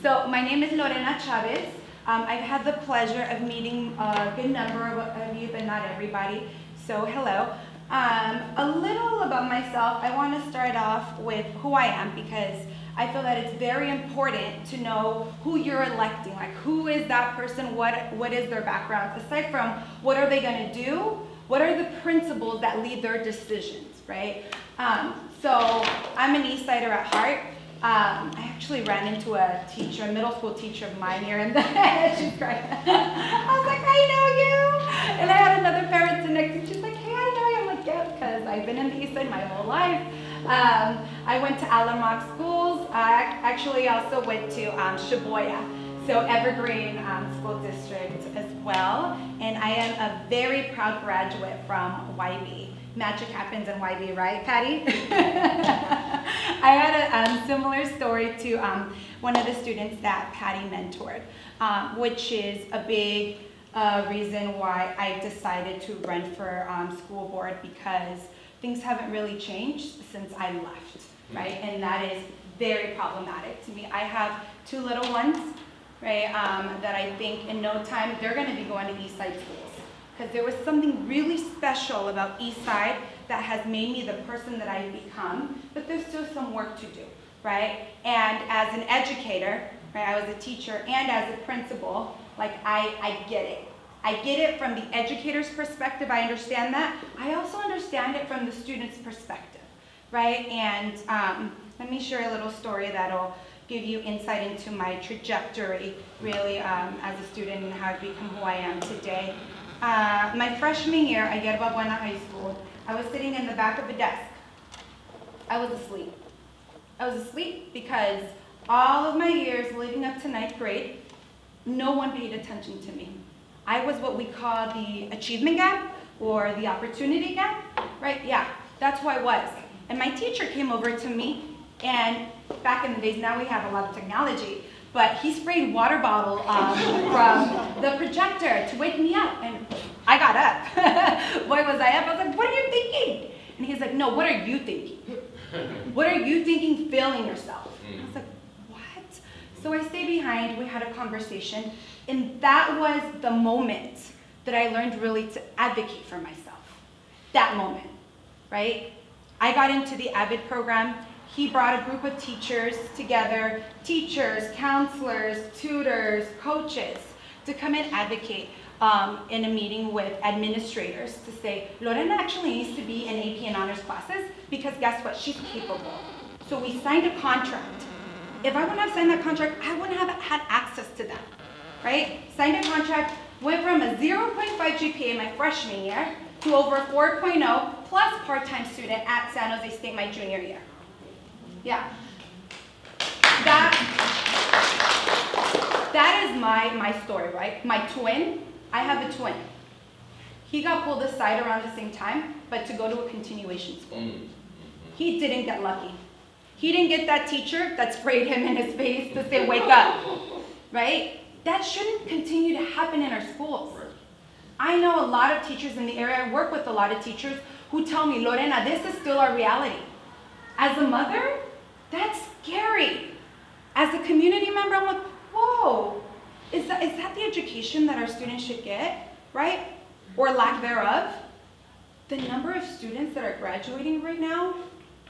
So, my name is Lorena Chavez. I've had the pleasure of meeting a good number of you, but not everybody. So, hello. A little about myself. I want to start off with who I am because I feel that it's very important to know who you're electing. Like, who is that person? What is their background? Aside from what are they going to do, what are the principles that lead their decisions, right? So I'm an East Sider at heart. I actually ran into a teacher, a middle school teacher of mine here, and she's crying. I was like, I know you. And I had another parent sit next to me. She's like, hey, I know you. I'm like, yeah, because I've been in the East Side my whole life. I went to Alamoc schools. I actually also went to Shibuya, so Evergreen School District as well. And I am a very proud graduate from YB. Magic happens in YB, right, Patty? I had a similar story to one of the students that Patty mentored, which is a big reason why I decided to run for school board because things haven't really changed since I left, right? And that is very problematic to me. I have two little ones, right, that I think in no time they're going to be going to East Side schools. Because there was something really special about East Side that has made me the person that I've become, but there's still some work to do, right? And as an educator, right, I was a teacher, and as a principal, like I get it. I get it from the educator's perspective, I understand that. I also understand it from the student's perspective, right? And let me share a little story that'll give you insight into my trajectory, really, as a student and how I've become who I am today. My freshman year, I get above one at high school. I was sitting in the back of a desk. I was asleep. I was asleep because all of my years leading up to ninth grade, no one paid attention to me. I was what we call the achievement gap or the opportunity gap, right? Yeah, that's who I was. And my teacher came over to me, and back in the days, now we have a lot of technology, but he sprayed water bottle from the projector to wake me up, and I got up. Boy, was I up. I was like, what are you thinking? And he's like, no, what are you thinking? What are you thinking failing yourself? And I was like, what? So I stayed behind, we had a conversation, and that was the moment that I learned really to advocate for myself. That moment, right? I got into the AVID program. He brought a group of teachers together, teachers, counselors, tutors, coaches, to come and advocate in a meeting with administrators to say, Lorena actually needs to be in AP and honors classes because guess what, she's capable. So we signed a contract. If I wouldn't have signed that contract, I wouldn't have had access to them, right? Signed a contract, went from a 0.5 GPA my freshman year to over 4.0 plus part-time student at San Jose State my junior year. Yeah. That is my story, right? My twin, I have a twin. He got pulled aside around the same time, but to go to a continuation school. He didn't get lucky. He didn't get that teacher that sprayed him in his face to say, wake up, right? That shouldn't continue to happen in our schools. I know a lot of teachers in the area, I work with a lot of teachers who tell me, Lorena, this is still our reality. As a mother, that's scary. As a community member, I'm like, whoa, is that the education that our students should get, right? Or lack thereof? The number of students that are graduating right now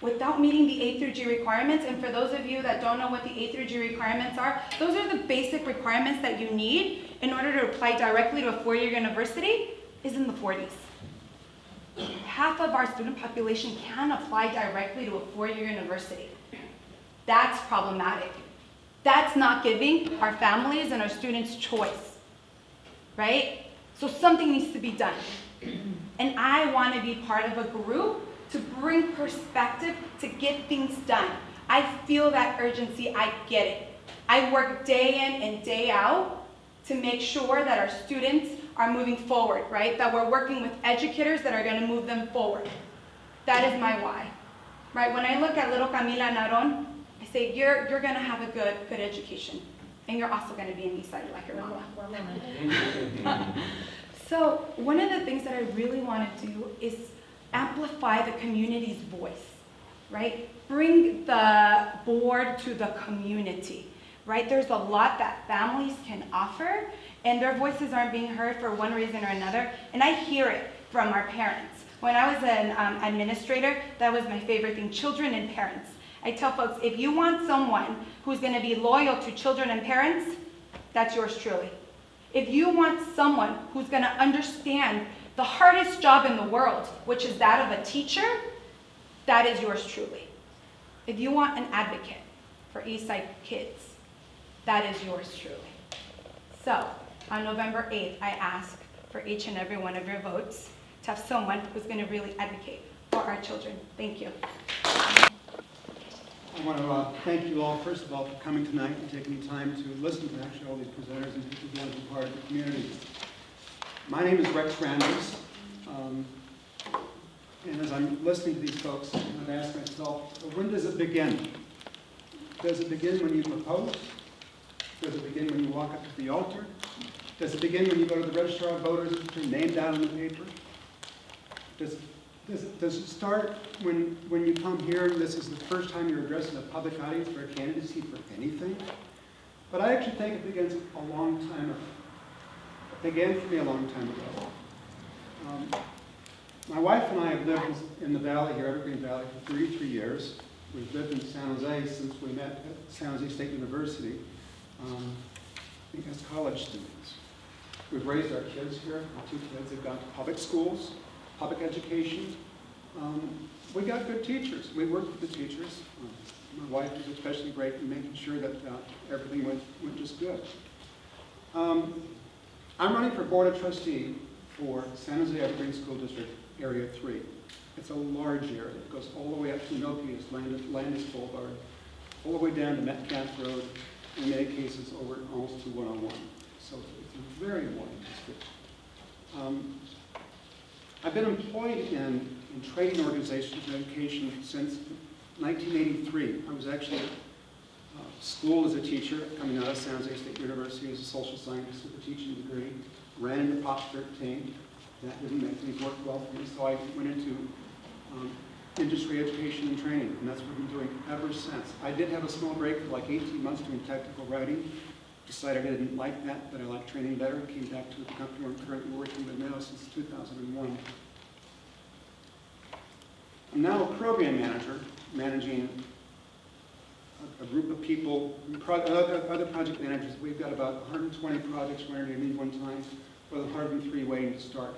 without meeting the A through G requirements, and for those of you that don't know what the A through G requirements are, those are the basic requirements that you need in order to apply directly to a four-year university, is in the 40s. Half of our student population can apply directly to a four-year university. That's problematic. That's not giving our families and our students choice, right? So something needs to be done. And I want to be part of a group to bring perspective to get things done. I feel that urgency, I get it. I work day in and day out to make sure that our students are moving forward, right? That we're working with educators that are going to move them forward. That is my why, right? When I look at little Camila Naron, I say, you're going to have a good education. And you're also going to be in Eastside like your mama. So one of the things that I really want to do is amplify the community's voice, right? Bring the board to the community, right? There's a lot that families can offer, and their voices aren't being heard for one reason or another, and I hear it from our parents. When I was an administrator, that was my favorite thing, children and parents. I tell folks, if you want someone who's going to be loyal to children and parents, that's yours truly. If you want someone who's going to understand the hardest job in the world, which is that of a teacher, that is yours truly. If you want an advocate for Eastside kids, that is yours truly. So, on November 8th, I ask for each and every one of your votes to have someone who's going to really advocate for our children. Thank you. I want to thank you all, first of all, for coming tonight and taking the time to listen to actually all these presenters and people who want to be part of the community. My name is Rex Randers, and as I'm listening to these folks, I've asked myself, well, when does it begin? Does it begin when you propose? Does it begin when you walk up to the altar? Does it begin when you go to the registrar of voters and put your name down on the paper? Does it start when you come here and this is the first time you're addressing a public audience for a candidacy for anything? But I actually think it begins a long time ago. It began for me a long time ago. My wife and I have lived in the valley here, Evergreen Valley, for 33 years. We've lived in San Jose since we met at San Jose State University as college students. We've raised our kids here. Our two kids have gone to public schools, public education. We got good teachers. We worked with the teachers. My wife was especially great in making sure that everything went just good. I'm running for Board of Trustee for San Jose Evergreen School District Area 3. It's a large area. It goes all the way up to Nokia's Landis Boulevard, all the way down to Metcalf Road, in many cases over almost to 101. So it's a very important district. I've been employed in training organizations in education since 1983. I was actually schooled as a teacher coming out of San Jose State University as a social scientist with a teaching degree. Ran into Prop 13. That didn't make things work well for me, so I went into industry education and training, and that's what we've been doing ever since. I did have a small break for like 18 months doing technical writing. Decided I didn't like that I liked training better. Came back to the company I'm currently working with now since 2001. I'm now a program manager, managing a group of people, other project managers. We've got about 120 projects running at any one time, with 103 waiting to start.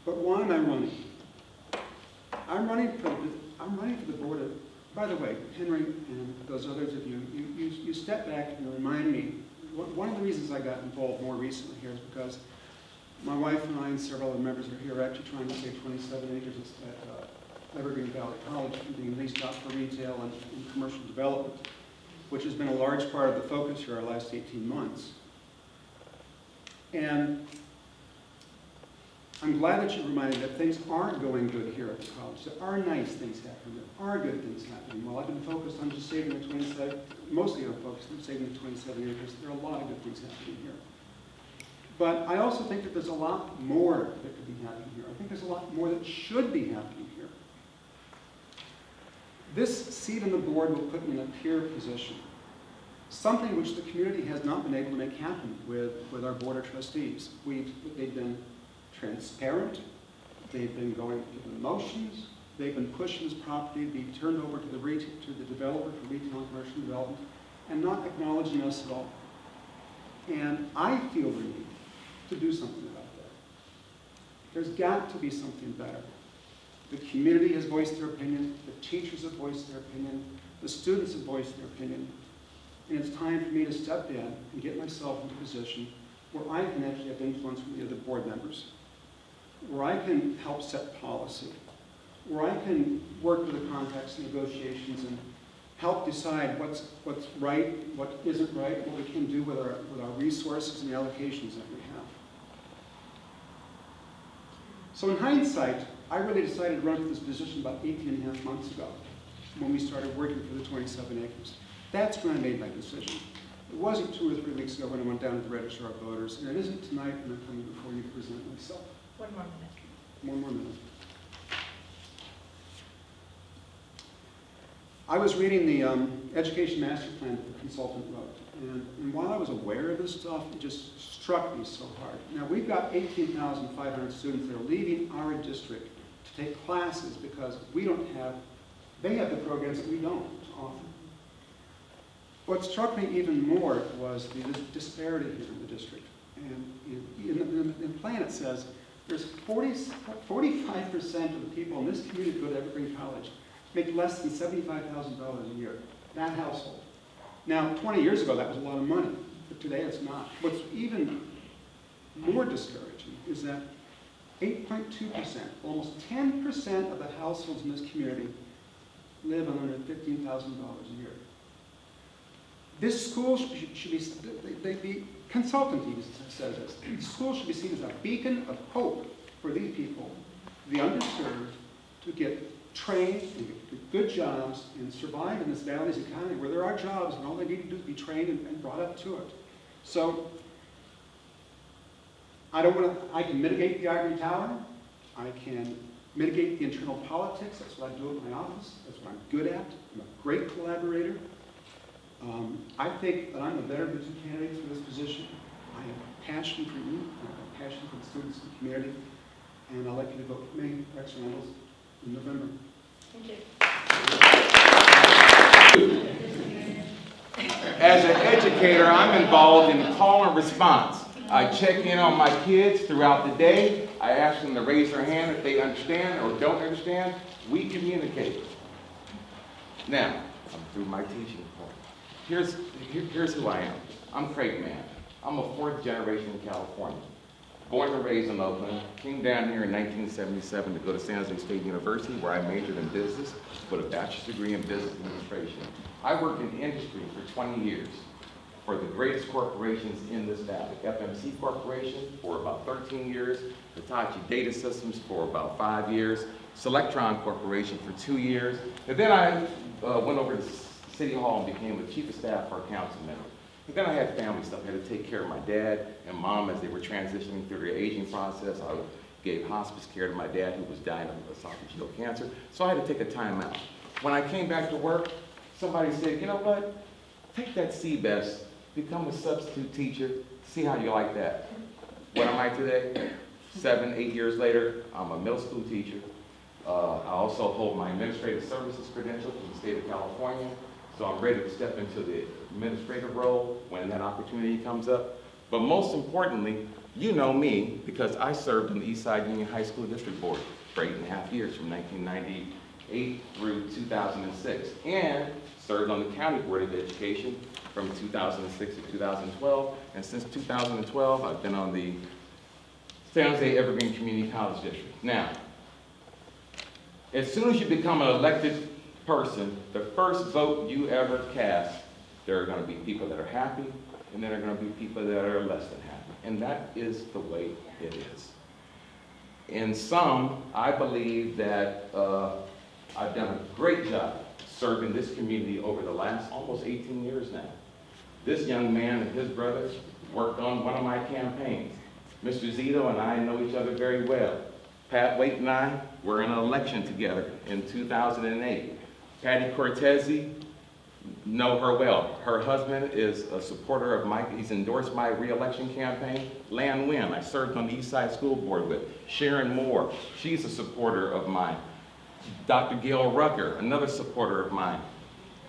But why am I running? I'm running for the board of. By the way, Henry and those others of you, you step back and remind me. One of the reasons I got involved more recently here is because my wife and I and several other members are here actually trying to save 27 acres at Evergreen Valley College from being leased out for retail and commercial development, which has been a large part of the focus here our last 18 months. And I'm glad that you reminded me that things aren't going good here at the college. There are nice things happening. There are good things happening. While I've been focused on just saving the 27, mostly I'm focused on saving the 27 acres, there are a lot of good things happening here. But I also think that there's a lot more that could be happening here. I think there's a lot more that should be happening here. This seat on the board will put me in a peer position, something which the community has not been able to make happen with our board of trustees. They've been transparent, they've been going through the motions, they've been pushing this property to be turned over to the developer for retail and commercial development, and not acknowledging us at all. And I feel the need to do something about that. There's got to be something better. The community has voiced their opinion, the teachers have voiced their opinion, the students have voiced their opinion, and it's time for me to step in and get myself into a position where I can actually have influence with the other board members, where I can help set policy, where I can work with the contracts and negotiations and help decide what's right, what isn't right, what we can do with our resources and the allocations that we have. So in hindsight, I really decided to run for this position about 18.5 months ago when we started working for the 27 acres. That's when I made my decision. It wasn't 2 or 3 weeks ago when I went down to the register of voters, and it isn't tonight when I'm coming before you to present myself. One more minute. One more minute. I was reading the education master plan that the consultant wrote, and while I was aware of this stuff, it just struck me so hard. Now, we've got 18,500 students that are leaving our district to take classes because they have the programs that we don't often. What struck me even more was the disparity here in the district. And in the plan it says there's 45% of the people in this community who go to Evergreen College make less than $75,000 a year, that household. Now, 20 years ago, that was a lot of money, but today it's not. What's even more discouraging is that 8.2%, almost 10% of the households in this community live on under $15,000 a year. This school should be, the consultant even says this, the school should be seen as a beacon of hope for these people, the underserved, to get trained and get good jobs and survive in this valley's economy where there are jobs and all they need to do is be trained and brought up to it. So, I can mitigate the ivory tower, I can mitigate the internal politics, that's what I do at my office, that's what I'm good at, I'm a great collaborator. I think that I'm a better of the 2 candidates for this position. I have a passion for you, I have a passion for the students in the community, and I'd like you to vote for me, Rex Reynolds, in November. Thank you. As an educator, I'm involved in call and response. I check in on my kids throughout the day. I ask them to raise their hand if they understand or don't understand. We communicate. Now, I'm through my teaching point. Here's who I am. I'm Craig Mann. I'm a 4th generation in California. Born and raised in Oakland, came down here in 1977 to go to San Jose State University, where I majored in business with a bachelor's degree in business administration. I worked in industry for 20 years for the greatest corporations in this valley. FMC Corporation for about 13 years, Hitachi Data Systems for about 5 years, Selectron Corporation for 2 years, and then I went over to City Hall and became the chief of staff for a council member. And then I had family stuff. I had to take care of my dad and mom as they were transitioning through their aging process. I gave hospice care to my dad who was dying of esophageal cancer. So I had to take a time out. When I came back to work, somebody said, you know what? Take that CBEST, become a substitute teacher, see how you like that. What am I today? 7, 8 years later, I'm a middle school teacher. I also hold my administrative services credential from the state of California. So I'm ready to step into the administrative role when that opportunity comes up. But most importantly, you know me because I served in the Eastside Union High School District Board for 8.5 years from 1998 through 2006 and served on the County Board of Education from 2006 to 2012. And since 2012, I've been on the San Jose Evergreen Community College District. Now, as soon as you become an elected person, the first vote you ever cast, there are going to be people that are happy, and then there are going to be people that are less than happy. And that is the way it is. In sum, I believe that I've done a great job serving this community over the last almost 18 years now. This young man and his brother worked on one of my campaigns. Mr. Zito and I know each other very well. Pat Waite and I were in an election together in 2008. Patty Cortese, know her well. Her husband is a supporter of mine. He's endorsed my re-election campaign. Lan Wynn, I served on the East Side School Board with. Sharon Moore, she's a supporter of mine. Dr. Gail Rucker, another supporter of mine.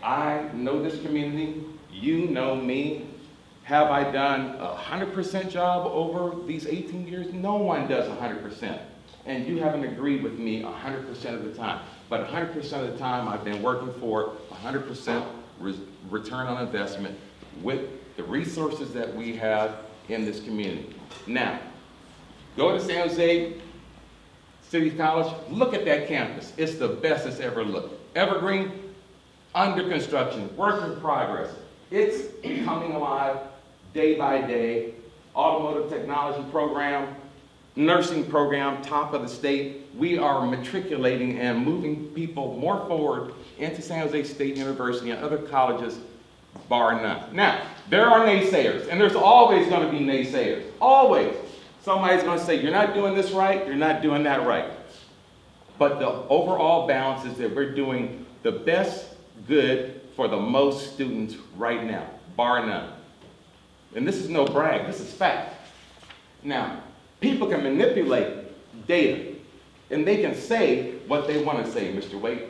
I know this community, you know me. Have I done a 100% job over these 18 years? No one does 100%. And you haven't agreed with me 100% of the time. But 100% of the time, I've been working for 100% return on investment with the resources that we have in this community. Now, go to San Jose City College, look at that campus. It's the best it's ever looked. Evergreen, under construction, work in progress. It's coming alive day by day. Automotive technology program, nursing program, top of the state. We are matriculating and moving people more forward into San Jose State University and other colleges, bar none. Now, there are naysayers, and there's always going to be naysayers, always. Somebody's going to say, you're not doing this right, you're not doing that right. But the overall balance is that we're doing the best good for the most students right now, bar none. And this is no brag, this is fact. Now, people can manipulate data, and they can say what they want to say, Mr. Waite.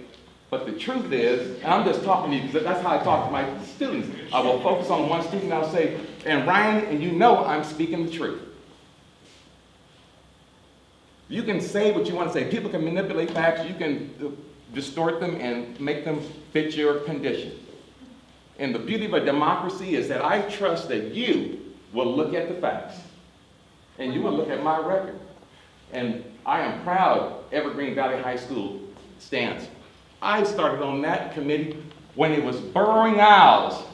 But the truth is, and I'm just talking to you because that's how I talk to my students. I will focus on one student and I'll say, and Ryan, and you know I'm speaking the truth. You can say what you want to say. People can manipulate facts. You can distort them and make them fit your condition. And the beauty of a democracy is that I trust that you will look at the facts and you will look at my record. And I am proud Evergreen Valley High School stands. I started on that committee when it was burrowing owls.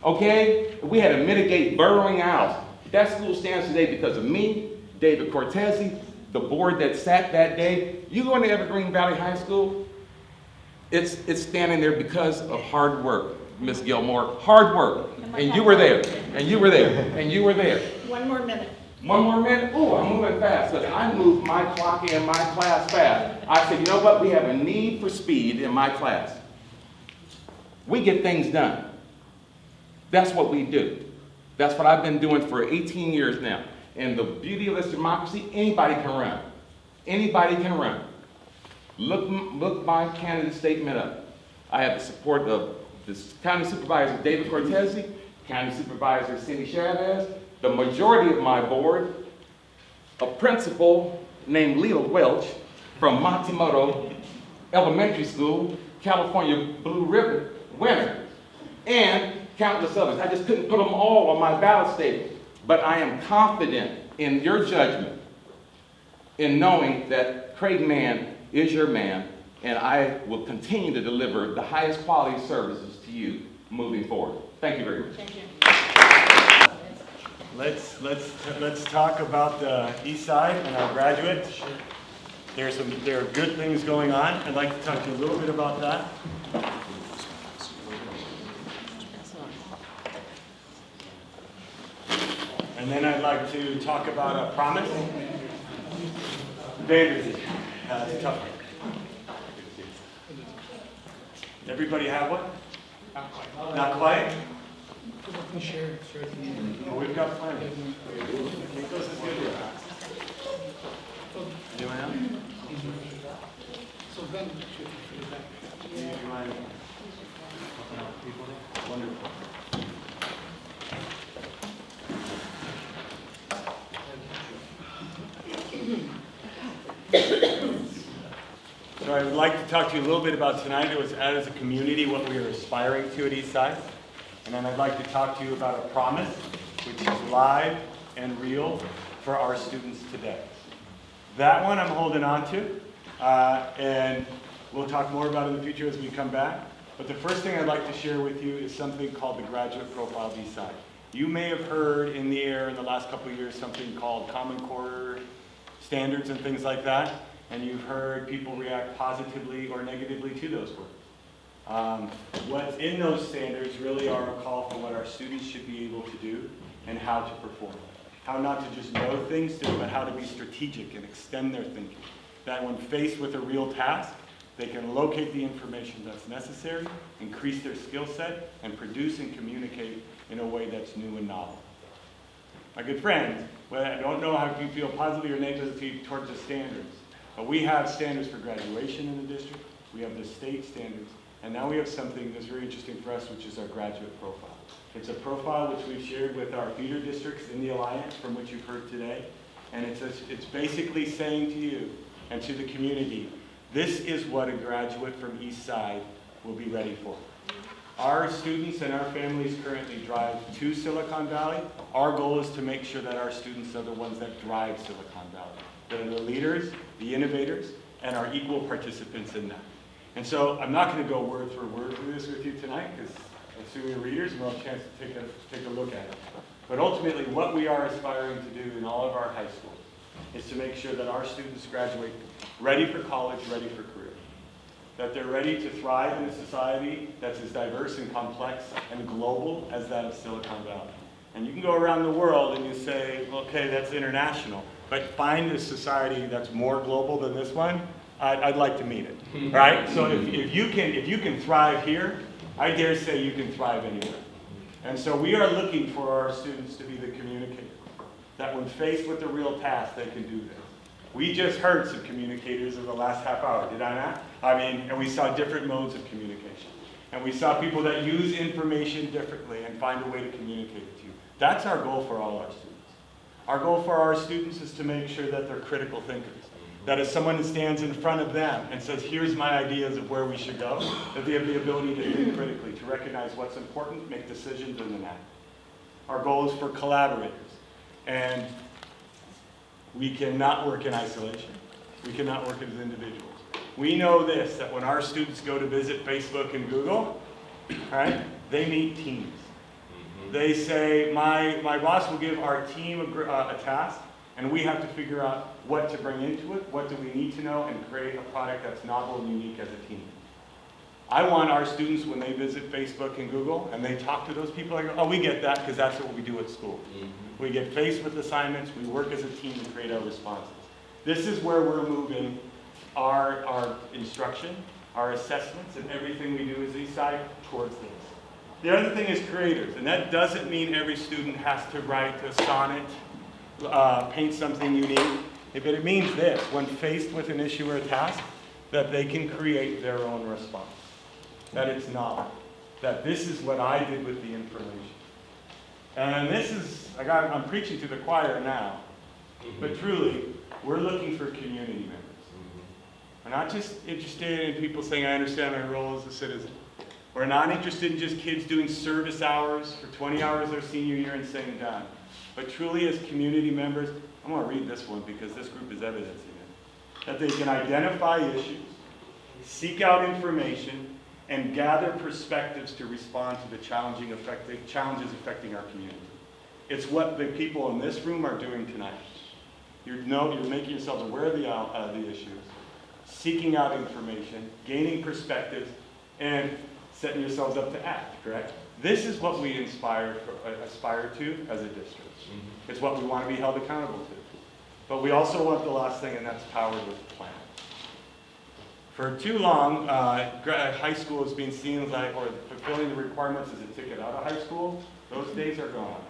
Okay? We had to mitigate burrowing owls. That school stands today because of me, David Cortese, the board that sat that day. You go into Evergreen Valley High School, it's standing there because of hard work, Ms. Gilmore. Hard work. And you were there. And you were there. And you were there. 1 more minute. 1 more minute? Oh, I'm moving fast. Because I moved my clock in my class fast. I said, you know what? We have a need for speed in my class. We get things done. That's what we do. That's what I've been doing for 18 years now. And the beauty of this democracy, anybody can run. Anybody can run. Look my candidate statement up. I have the support of the County Supervisor David Cortese, County Supervisor Cindy Chavez, the majority of my board, a principal named Lila Welch from Matsumoto Elementary School, California Blue Ribbon winner, and countless others. I just couldn't put them all on my ballot statement, but I am confident in your judgment in knowing that Craig Mann is your man, and I will continue to deliver the highest quality services to you moving forward. Thank you very much. Thank you. Let's talk about the East Side and our graduates. There are good things going on. I'd like to talk to you a little bit about that. And then I'd like to talk about a promise. Vander's here. It's a tough one. Everybody have one? Not quite? Oh, we've got plenty. Campos is good with that. Anyone else? Do you mind helping out people there? Wonderful. So I would like to talk to you a little bit about tonight as a community, what we are aspiring to at Eastside. And then I'd like to talk to you about a promise, which is live and real for our students today. That one I'm holding on to, and we'll talk more about it in the future as we come back. But the first thing I'd like to share with you is something called the Graduate Profile of Eastside. You may have heard in the air in the last couple of years something called Common Core standards and things like that, and you've heard people react positively or negatively to those words. What's in those standards really are a call for what our students should be able to do and how to perform. How not to just know things, but how to be strategic and extend their thinking. That when faced with a real task, they can locate the information that's necessary, increase their skill set, and produce and communicate in a way that's new and novel. My good friends, well, I don't know how you feel positively or negatively towards the standards, but we have standards for graduation in the district, we have the state standards, and now we have something that's very interesting for us, which is our graduate profile. It's a profile which we've shared with our feeder districts in the Alliance, from which you've heard today, and it's basically saying to you and to the community, this is what a graduate from Eastside will be ready for. Our students and our families currently drive to Silicon Valley. Our goal is to make sure that our students are the ones that drive Silicon Valley. That are the leaders, the innovators, and are equal participants in that. And so I'm not going to go word for word through this with you tonight, because I assume you're readers and we'll have a chance to take a look at it. But ultimately, what we are aspiring to do in all of our high schools is to make sure that our students graduate ready for college, ready for career. That they're ready to thrive in a society that's as diverse and complex and global as that of Silicon Valley. And you can go around the world and you say, okay, that's international, but find a society that's more global than this one, I'd like to meet it, right? So if you can thrive here, I dare say you can thrive anywhere. And so we are looking for our students to be the communicators, that when faced with a real task, they can do this. We just heard some communicators in the last half hour, did I not? And we saw different modes of communication. And we saw people that use information differently and find a way to communicate it to you. That's our goal for all our students. Our goal for our students is to make sure that they're critical thinkers. That if someone stands in front of them and says, here's my ideas of where we should go, that they have the ability to think critically, to recognize what's important, make decisions, and then act. Our goal is for collaborators. And we cannot work in isolation. We cannot work as individuals. We know this, that when our students go to visit Facebook and Google, right, they meet teams. They say, my boss will give our team a task, and we have to figure out what to bring into it, what do we need to know, and create a product that's novel and unique as a team. I want our students, when they visit Facebook and Google, and they talk to those people, I go, oh, we get that, because that's what we do at school. We get faced with assignments, we work as a team to create our responses. This is where we're moving our instruction, our assessments, and everything we do as Eastside towards this. The other thing is creators, and that doesn't mean every student has to write a sonnet, paint something unique, but it means this, when faced with an issue or a task, that they can create their own response, that it's novel, that this is what I did with the information. And this is, I'm preaching to the choir now, but truly, we're looking for community members. We're not just interested in people saying, I understand my role as a citizen. We're not interested in just kids doing service hours for 20 hours their senior year and saying done. But truly as community members, I'm going to read this one because this group is evidencing it. That they can identify issues, seek out information, and gather perspectives to respond to the challenges affecting our community. It's what the people in this room are doing tonight. You're making yourselves aware of the issues, seeking out information, gaining perspectives, and setting yourselves up to act, correct? This is what we aspire to as a district. It's what we want to be held accountable to. But we also want the last thing, and that's powered with the plan. For too long, high school has been seen like, or fulfilling the requirements as a ticket out of high school. Those days are gone.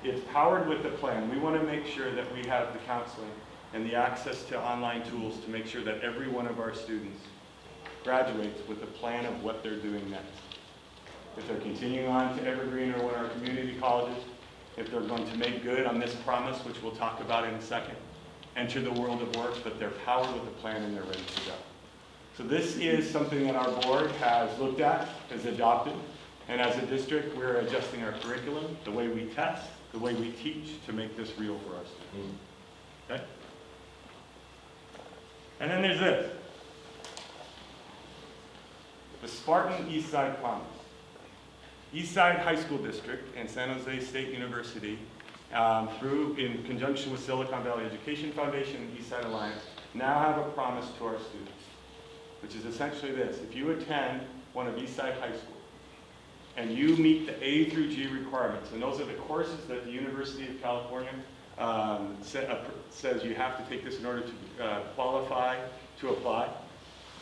It's powered with the plan. We want to make sure that we have the counseling and the access to online tools to make sure that every one of our students graduates with a plan of what they're doing next. If they're continuing on to Evergreen or one of our community colleges, if they're going to make good on this promise, which we'll talk about in a second, enter the world of work, but they're powered with a plan and they're ready to go. So this is something that our board has looked at, has adopted, and as a district, we're adjusting our curriculum, the way we test, the way we teach to make this real for our students. Okay? And then there's this. The Spartan Eastside Promise. Eastside High School District and San Jose State University, in conjunction with Silicon Valley Education Foundation and Eastside Alliance, now have a promise to our students, which is essentially this. If you attend one of Eastside High School and you meet the A through G requirements, and those are the courses that the University of California says you have to take this in order to qualify to apply.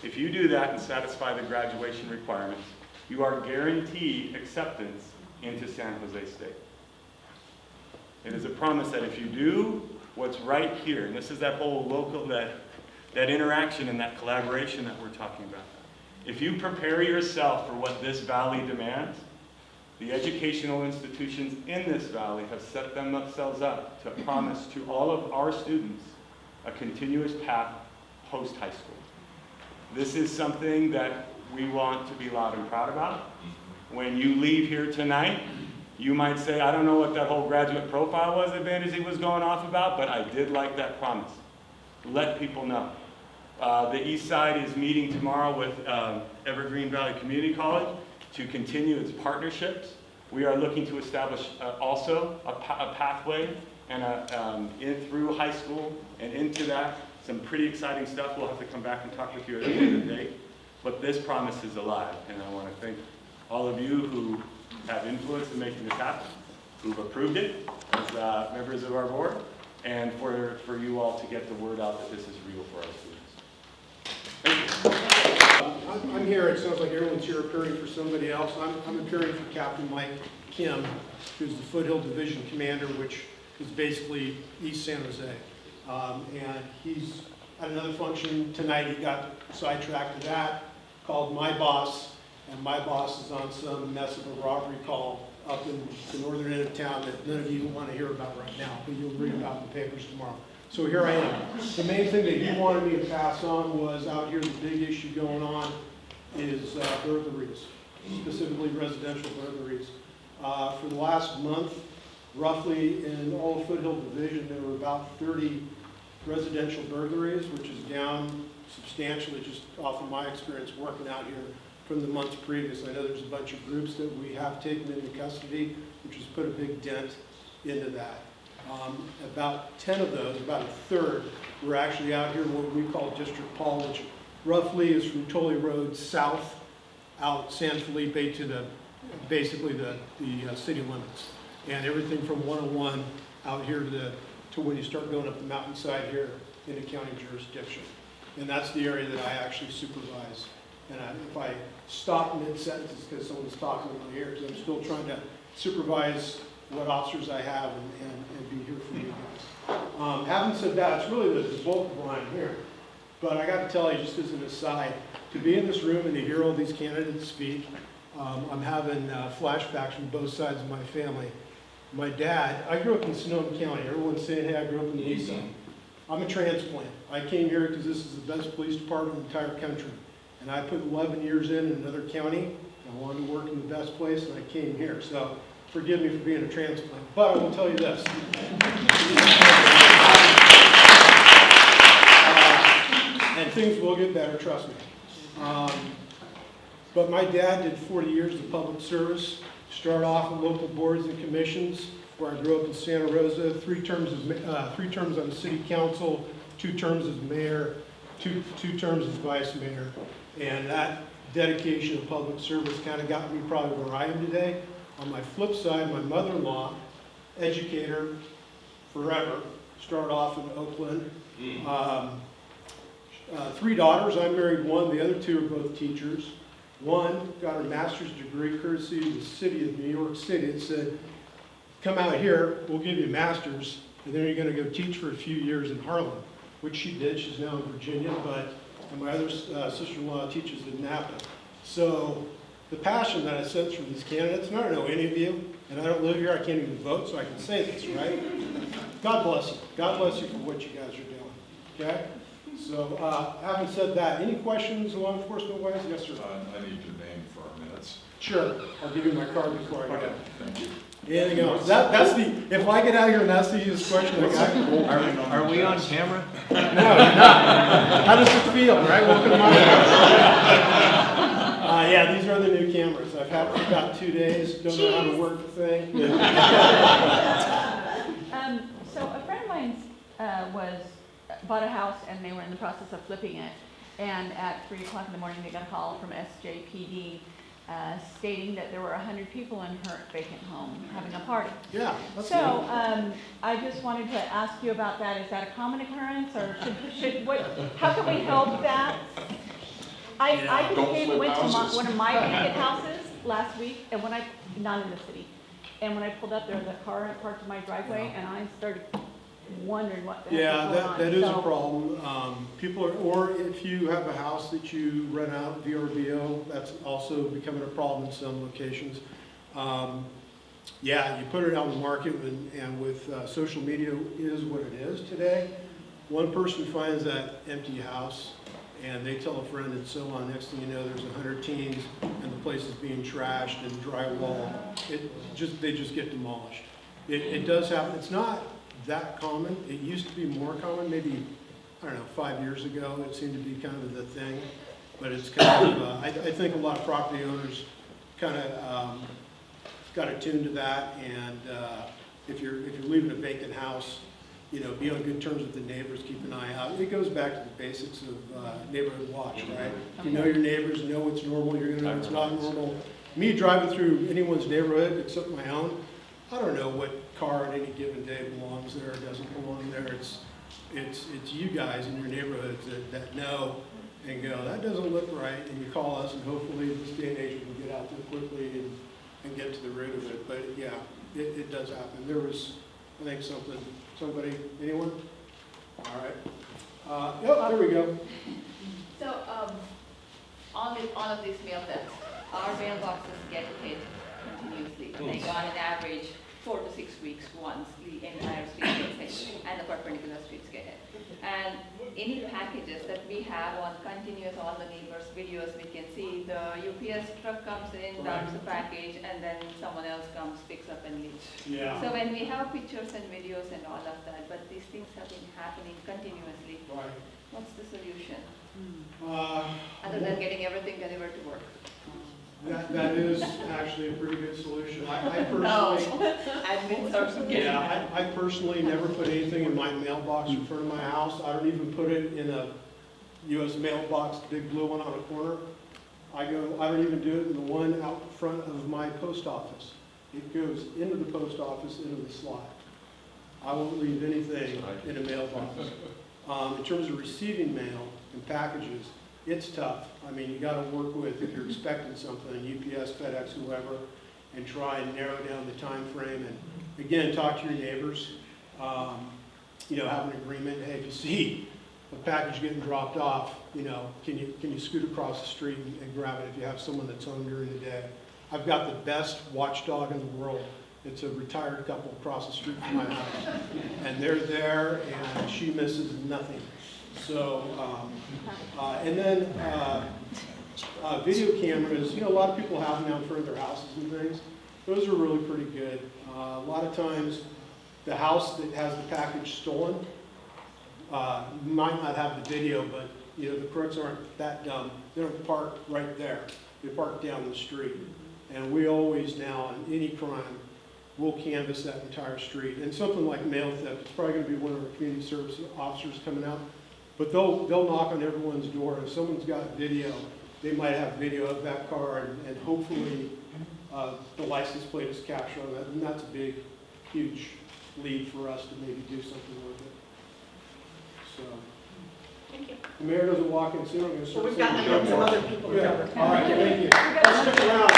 If you do that and satisfy the graduation requirements, you are guaranteed acceptance into San Jose State. It is a promise that if you do what's right here, and this is that whole local, that interaction and that collaboration that we're talking about. If you prepare yourself for what this valley demands, the educational institutions in this valley have set themselves up to promise to all of our students a continuous path post-high school. This is something that we want to be loud and proud about. When you leave here tonight, you might say, I don't know what that whole graduate profile was that Vander was going off about, but I did like that promise. Let people know. The East Side is meeting tomorrow with Evergreen Valley Community College to continue its partnerships. We are looking to establish also a pathway and in through high school and into that. Some pretty exciting stuff. We'll have to come back and talk with you at the end of the day. But this promise is alive, and I want to thank all of you who have influence in making this happen, who've approved it as members of our board, and for you all to get the word out that this is real for our students. Thank you. I'm here, it sounds like everyone's here appearing for somebody else. I'm appearing for Captain Mike Kim, who's the Foothill Division commander, which is basically East San Jose. And he's at another function tonight. He got sidetracked to that, called my boss, and my boss is on some mess of a robbery call up in the northern end of town that none of you want to hear about right now, but you'll read about in the papers tomorrow. So here I am. The main thing that he wanted me to pass on was out here, the big issue going on is burglaries, specifically residential burglaries. For the last month, roughly in all of Foothill Division, there were about 30 residential burglaries, which is down substantially just off of my experience working out here from the months previous. I know there's a bunch of groups that we have taken into custody, which has put a big dent into that. About 10 of those, about a third, were actually out here what we call District Paul, which roughly is from Tully Road south out San Felipe to basically the city limits. And everything from 101 out here to when you start going up the mountainside here into county jurisdiction. And that's the area that I actually supervise. And if I stop mid-sentence, it's because someone's talking in my ear, because I'm still trying to supervise what officers I have and be here for you guys. Having said that, it's really the bulk of why I'm here. But I got to tell you, just as an aside, to be in this room and to hear all these candidates speak, I'm having flashbacks from both sides of my family. My dad, I grew up in Sonoma County. Everyone's saying, hey, I grew up in the East Side. I'm a transplant. I came here because this is the best police department in the entire country. And I put 11 years in another county. I wanted to work in the best place, and I came here. So forgive me for being a transplant. But I will tell you this. And things will get better, trust me. But my dad did 40 years of public service. Started off in local boards and commissions, where I grew up in Santa Rosa, 3 terms on the city council, 2 terms as mayor, two terms as vice mayor. And that dedication of public service kind of got me probably where I am today. On my flip side, my mother-in-law, educator forever, started off in Oakland. 3 daughters, I married one, the other 2 are both teachers. One got her master's degree courtesy of the city of New York City. It said, come out here, we'll give you a master's, and then you're gonna go teach for a few years in Harlem, which she did. She's now in Virginia, and my other sister-in-law teaches in Napa. So the passion that I sense from these candidates, and I don't know any of you, and I don't live here, I can't even vote, so I can say this, right? God bless you. God bless you for what you guys are doing, okay? So, having said that, any questions law enforcement wise? Yes, sir. I need your name for our minutes. Sure. I'll give you my card before I go. Okay, thank you. Anything else? That's the, if I get out here and that's the easiest question I got. Are we on camera? No, you're not. How does it feel, right? Welcome to my house. Yeah, these are the new cameras. I've had them for about 2 days. Don't know how to work the thing. So a friend of mine bought a house and they were in the process of flipping it. And at 3 o'clock in the morning, they got a call from SJPD stating that there were 100 people in her vacant home having a party. Yeah. So I just wanted to ask you about that. Is that a common occurrence, or how can we help that? I just came and went to one of my vacant houses last week, and not in the city, and when I pulled up there, the car parked in my driveway, and I started wondering what the heck was going on. That is a problem. Or if you have a house that you rent out VRBO, that's also becoming a problem in some locations. You put it out in the market, and with social media is what it is today. One person finds that empty house, and they tell a friend and so on. Next thing you know, there's 100 teens, and the place is being trashed and drywall. They just get demolished. It does happen. It's not that common. It used to be more common, maybe, 5 years ago. It seemed to be kind of the thing, but it's kind of, I think a lot of property owners kind of got attuned to that, and if you're leaving a vacant house, be on good terms with the neighbors, keep an eye out. It goes back to the basics of neighborhood watch, right? You know your neighbors, know what's normal, you're gonna know what's not normal. Me driving through anyone's neighborhood except my own, I don't know what car on any given day belongs there or doesn't belong there. It's you guys in your neighborhoods that know and go, that doesn't look right, and you call us, and hopefully in this day and age we can get out there quickly and get to the root of it. But yeah, it does happen. There was, I think, somebody, anyone? All right. There we go. So, all of these mail thefts, our mailboxes get hit continuously. They go on an average 4 to 6 weeks once the entire street gets hit and the perpendicular streets get hit. And any packages that we have on continuous, all the neighbors' videos, we can see the UPS truck comes in, dumps the package, and then someone else comes, picks up and leaves. Yeah. So when we have pictures and videos and all of that, but these things have been happening continuously. Right. What's the solution? Other than getting everything delivered to work. That is actually a pretty good solution. I personally never put anything in my mailbox in front of my house. I don't even put it in a U.S. mailbox, big blue one on a corner. I don't even do it in the one out front of my post office. It goes into the post office, into the slot. I won't leave anything in a mailbox. In terms of receiving mail and packages, it's tough. I mean, you got to work with, if you're expecting something, UPS, FedEx, whoever, and try and narrow down the time frame. And again, talk to your neighbors. Have an agreement. Hey, if you see a package getting dropped off, can you scoot across the street and grab it if you have someone that's home during the day? I've got the best watchdog in the world. It's a retired couple across the street from my house, and they're there, and she misses nothing. So, and then video cameras, a lot of people have them out in front of their houses and things. Those are really pretty good. A lot of times, the house that has the package stolen might not have the video, but the crooks aren't that dumb. They don't park right there. They park down the street. And we always now, in any crime, we'll canvass that entire street. And something like mail theft, it's probably going to be one of our community service officers coming out. But they'll knock on everyone's door. If someone's got video, they might have video of that car, and hopefully the license plate is captured on that. And that's a big, huge lead for us to maybe do something with it. So, Thank you. the mayor doesn't walk in soon, I'm going to Well, start. we've got some other people to cover. All right, thank you. Let's stick around.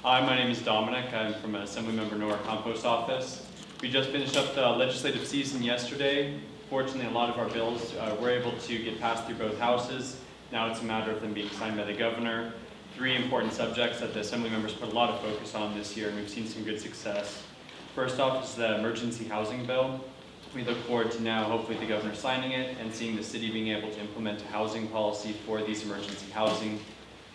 Hi, my name is Domenic. I'm from Assemblymember Nora Campos office. We just finished up the legislative season yesterday. Fortunately, a lot of our bills were able to get passed through both houses. Now it's a matter of them being signed by the governor. 3 important subjects that the Assembly members put a lot of focus on this year, and we've seen some good success. First off is the emergency housing bill. We look forward to now hopefully the governor signing it and seeing the city being able to implement a housing policy for these emergency housing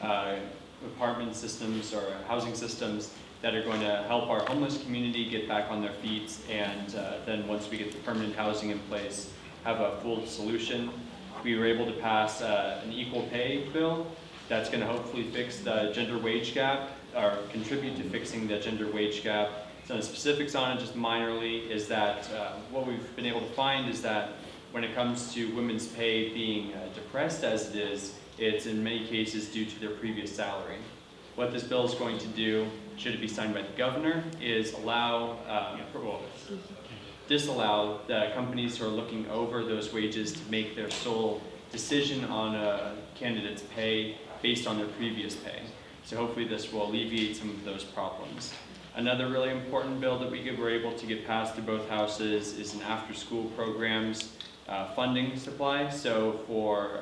apartment systems or housing systems that are going to help our homeless community get back on their feet, and then once we get the permanent housing in place, have a full solution. We were able to pass an equal pay bill that's going to hopefully fix the gender wage gap, or contribute to fixing the gender wage gap. So the specifics on it, just minorly, is that what we've been able to find is that when it comes to women's pay being depressed as it is, it's in many cases due to their previous salary. What this bill is going to do, should it be signed by the governor, is disallow the companies who are looking over those wages to make their sole decision on a candidate's pay based on their previous pay. So hopefully this will alleviate some of those problems. Another really important bill that we were able to get passed through both houses is an after-school programs funding supply. So for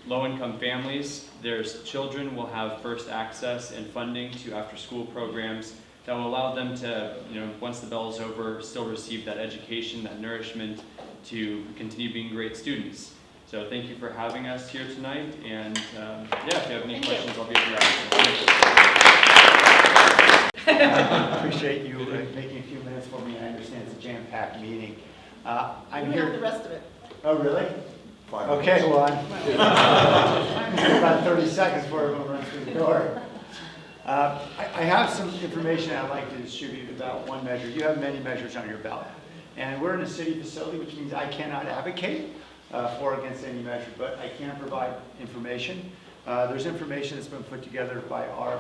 low-income families, their children will have first access and funding to after-school programs that will allow them to, once the bell is over, still receive that education, that nourishment to continue being great students. So thank you for having us here tonight, and if you have any questions, I'll be able to answer. Appreciate you making a few minutes for me. I understand it's a jam-packed meeting. I'm We here. have the rest of it. Oh, really? 5 Okay, minutes. well, I'm about 30 seconds before everyone runs through the door. I have some information I'd like to distribute about one measure. You have many measures on your ballot. And we're in a city facility, which means I cannot advocate for or against any measure, but I can provide information. There's information that's been put together by our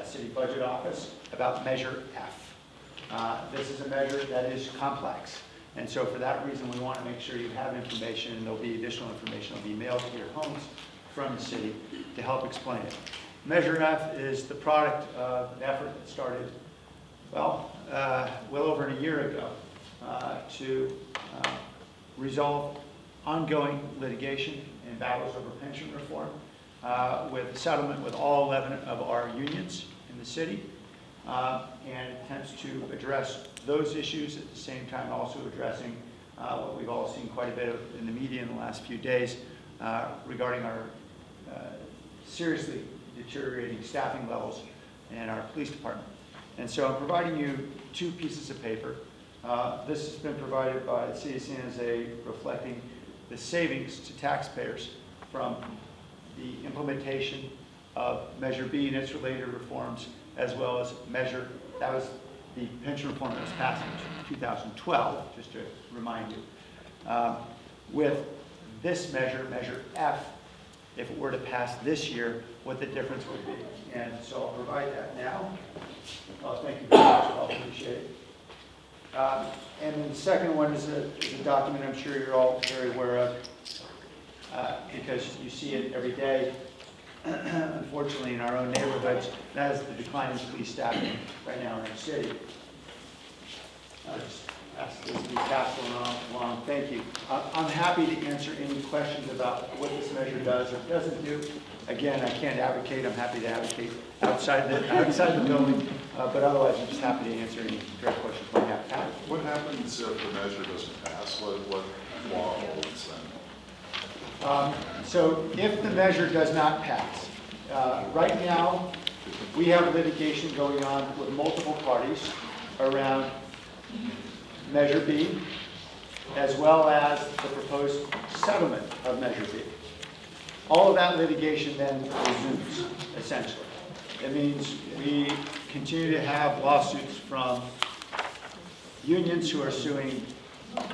city budget office about Measure F. This is a measure that is complex. And so for that reason, we want to make sure you have information, and there'll be additional information that'll be mailed to your homes from the city to help explain it. Measure F is the product of an effort that started, well over a year ago to resolve ongoing litigation and battles over pension reform with settlement with all 11 of our unions in the city, and attempts to address those issues at the same time also addressing what we've all seen quite a bit of in the media in the last few days regarding our seriously deteriorating staffing levels in our police department. And so I'm providing you 2 pieces of paper. This has been provided by the City of San Jose, reflecting the savings to taxpayers from the implementation of Measure B and its related reforms, as well as that was the pension reform that was passed in 2012, just to remind you. With this measure, Measure F, if it were to pass this year, what the difference would be. And so I'll provide that now. Thank you very much, I'll appreciate it. And then the second one is a document I'm sure you're all very aware of because you see it every day, unfortunately, in our own neighborhoods. That is the decline in police staffing right now in our city. I'll just ask this to be passed along. Thank you. I'm happy to answer any questions about what this measure does or doesn't do. Again, I can't advocate. I'm happy to advocate outside the building, but otherwise I'm just happy to answer any direct questions you might have. What happens if the measure doesn't pass? What law holds then? So if the measure does not pass, right now we have litigation going on with multiple parties around Measure B, as well as the proposed settlement of Measure B. All of that litigation then resumes, essentially. It means we continue to have lawsuits from unions who are suing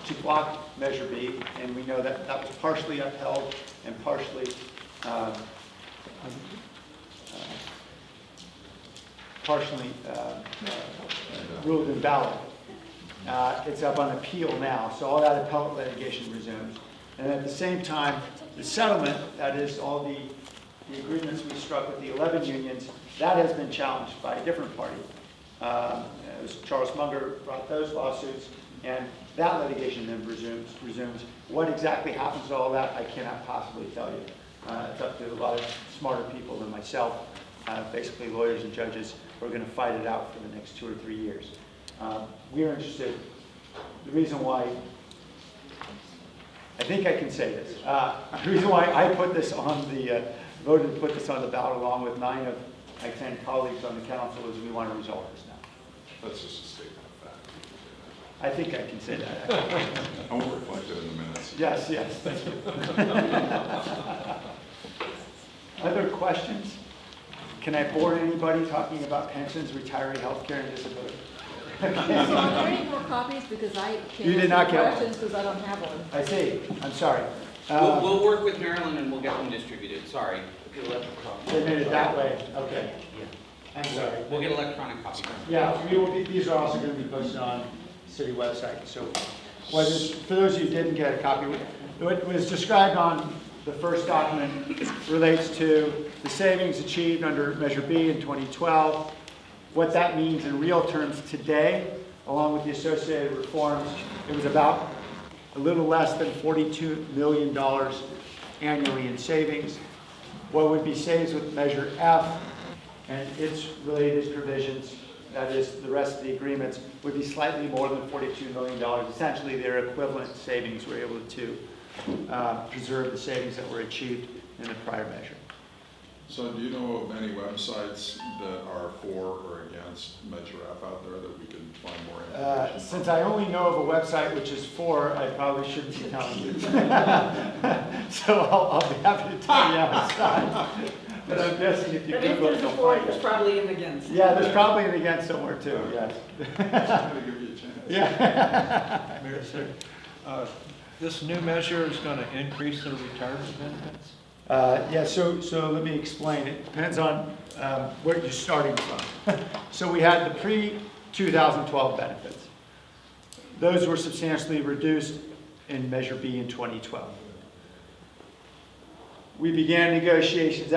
to block Measure B, and we know that that was partially upheld and partially ruled invalid. It's up on appeal now, so all that appellate litigation resumes. And at the same time, the settlement, that is all the agreements we struck with the 11 unions, that has been challenged by a different party. It was Charles Munger brought those lawsuits, and that litigation then resumes. What exactly happens to all that, I cannot possibly tell you. It's up to a lot of smarter people than myself, basically lawyers and judges, who are going to fight it out for the next 2 or 3 years. We are interested. The reason why, I think I can say this, the reason why I put this on the, voted to put this on the ballot along with 9 of my 10 colleagues on the council is we want to resolve this now. That's just a statement of fact. I think I can say that. I won't reflect it in the minutes. Yes, thank you. Other questions? Can I bore anybody talking about pensions, retiree health care, and disability? So are there any more copies? Because I You can't did not answer get one. questions because I don't have one. I see. I'm sorry. We'll work with Maryland and we'll get them distributed. Sorry. They made it that way. Okay. I'm sorry. We'll get electronic copies. Yeah, these are also going to be posted on the city website. So for those of you who didn't get a copy, what was described on the first document relates to the savings achieved under Measure B in 2012. What that means in real terms today, along with the associated reforms, it was about a little less than $42 million annually in savings. What would be saved with Measure F and its related provisions, that is the rest of the agreements, would be slightly more than $42 million. Essentially, their equivalent savings were able to preserve the savings that were achieved in the prior measure. So do you know of any websites that are for or against Measure F out there that we can find more information? Since I only know of a website which is for, I probably shouldn't be telling you. So I'll be happy to tell you outside. But I'm guessing if you But if Google it, there's a you'll for, find there's it. probably an against. Yeah, there's probably an against somewhere too, yes. I'm going to give you a chance. Yeah. Mayor, sir, this new measure is going to increase the retirement benefits? Yeah, so let me explain. It depends on where you're starting from. So we had the pre-2012 benefits. Those were substantially reduced in Measure B in 2012. We began negotiations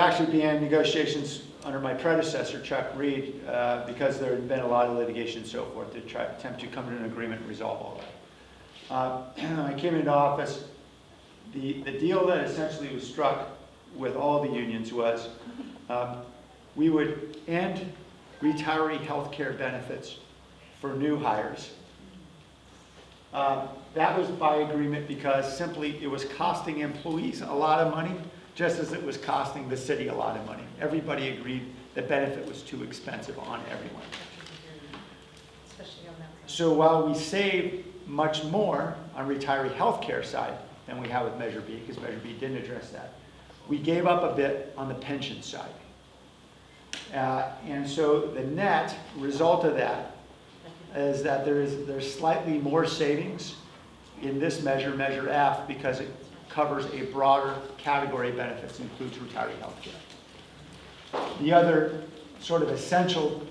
under my predecessor, Chuck Reed, because there had been a lot of litigation and so forth to attempt to come to an agreement and resolve all that. I came into office. The deal that essentially was struck with all the unions was we would end retiree health care benefits for new hires. That was by agreement because simply it was costing employees a lot of money, just as it was costing the city a lot of money. Everybody agreed the benefit was too expensive on everyone. So while we saved much more on retiree health care side than we have with Measure B, because Measure B didn't address that, we gave up a bit on the pension side. And so the net result of that is that there's slightly more savings in this measure, Measure F, because it covers a broader category of benefits, includes retiree health care. The other sort of essential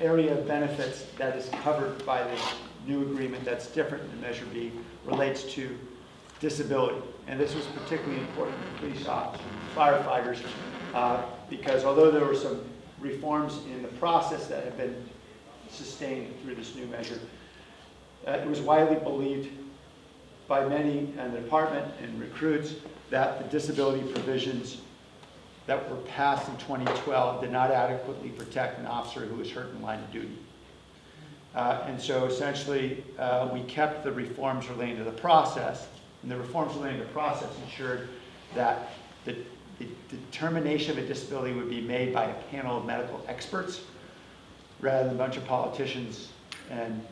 area of benefits that is covered by this new agreement that's different than Measure B relates to disability. And this was particularly important for police officers, firefighters, because although there were some reforms in the process that have been sustained through this new measure, it was widely believed by many in the department and recruits that the disability provisions that were passed in 2012 did not adequately protect an officer who was hurt in line of duty. And so essentially, we kept the reforms relating to the process, and the reforms relating to the process ensured that the determination of a disability would be made by a panel of medical experts rather than a bunch of politicians and